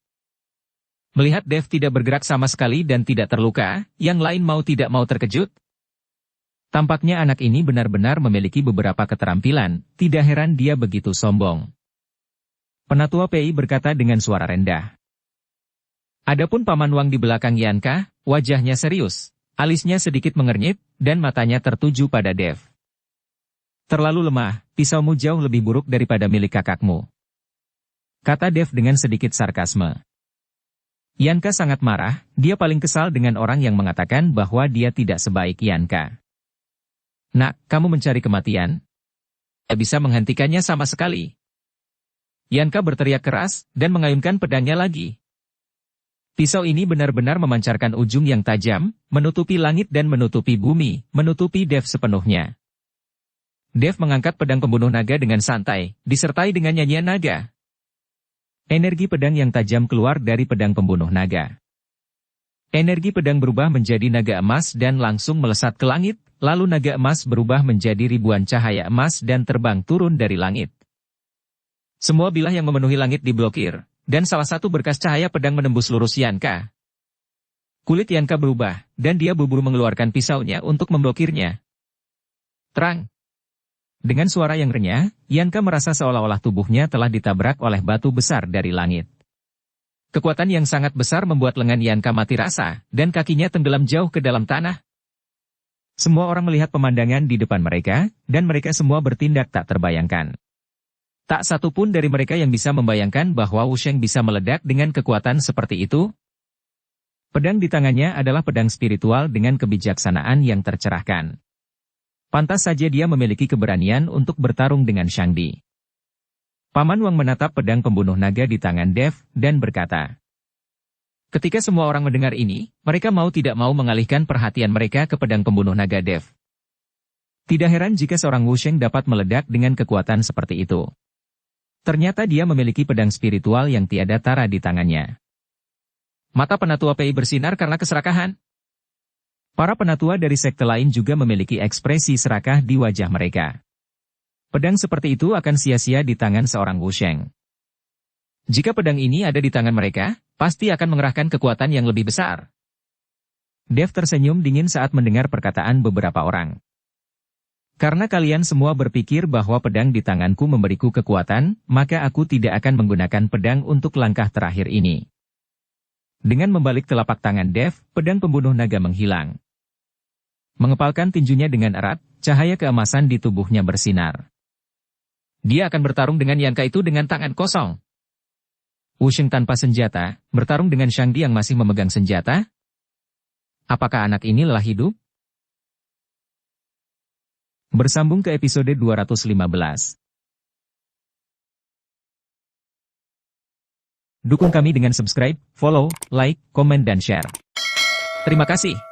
[SPEAKER 1] Melihat Dev tidak bergerak sama sekali dan tidak terluka, yang lain mau tidak mau terkejut. Tampaknya anak ini benar-benar memiliki beberapa keterampilan, tidak heran dia begitu sombong. Penatua PI berkata dengan suara rendah. Adapun Paman Wang di belakang Yanka, wajahnya serius, alisnya sedikit mengernyit, dan matanya tertuju pada Dev. Terlalu lemah, pisaumu jauh lebih buruk daripada milik kakakmu, kata Dev dengan sedikit sarkasme. Yanka sangat marah, dia paling kesal dengan orang yang mengatakan bahwa dia tidak sebaik Yanka. Nak, kamu mencari kematian? Tak bisa menghentikannya sama sekali. Yanka berteriak keras, dan mengayunkan pedangnya lagi. Pisau ini benar-benar memancarkan ujung yang tajam, menutupi langit dan menutupi bumi, menutupi Dev sepenuhnya. Dev mengangkat pedang pembunuh naga dengan santai, disertai dengan nyanyian naga. Energi pedang yang tajam keluar dari pedang pembunuh naga. Energi pedang berubah menjadi naga emas dan langsung melesat ke langit, lalu naga emas berubah menjadi ribuan cahaya emas dan terbang turun dari langit. Semua bilah yang memenuhi langit diblokir, dan salah satu berkas cahaya pedang menembus lurus Yanka. Kulit Yanka berubah, dan dia buru-buru mengeluarkan pisaunya untuk memblokirnya. Terang. Dengan suara yang renyah, Yanka merasa seolah-olah tubuhnya telah ditabrak oleh batu besar dari langit. Kekuatan yang sangat besar membuat lengan Yanka mati rasa, dan kakinya tenggelam jauh ke dalam tanah. Semua orang melihat pemandangan di depan mereka, dan mereka semua bertindak tak terbayangkan. Tak satu pun dari mereka yang bisa membayangkan bahwa Wusheng bisa meledak dengan kekuatan seperti itu. Pedang di tangannya adalah pedang spiritual dengan kebijaksanaan yang tercerahkan. Pantas saja dia memiliki keberanian untuk bertarung dengan Shangdi. Paman Wang menatap pedang pembunuh naga di tangan Dev, dan berkata. Ketika semua orang mendengar ini, mereka mau tidak mau mengalihkan perhatian mereka ke pedang pembunuh naga Dev. Tidak heran jika seorang Wusheng dapat meledak dengan kekuatan seperti itu. Ternyata dia memiliki pedang spiritual yang tiada tara di tangannya. Mata penatua PI bersinar karena keserakahan. Para penatua dari sekte lain juga memiliki ekspresi serakah di wajah mereka. Pedang seperti itu akan sia-sia di tangan seorang Wusheng. Jika pedang ini ada di tangan mereka, pasti akan mengerahkan kekuatan yang lebih besar. Dev tersenyum dingin saat mendengar perkataan beberapa orang. Karena kalian semua berpikir bahwa pedang di tanganku memberiku kekuatan, maka aku tidak akan menggunakan pedang untuk langkah terakhir ini. Dengan membalik telapak tangan Dev, pedang pembunuh naga menghilang. Mengepalkan tinjunya dengan erat, cahaya keemasan di tubuhnya bersinar. Dia akan bertarung dengan Yanka itu dengan tangan kosong. Wusheng tanpa senjata, bertarung dengan Shangdi yang masih memegang senjata? Apakah anak ini lelah hidup? Bersambung ke episode 215. Dukung kami dengan subscribe, follow, like, komen dan share. Terima kasih.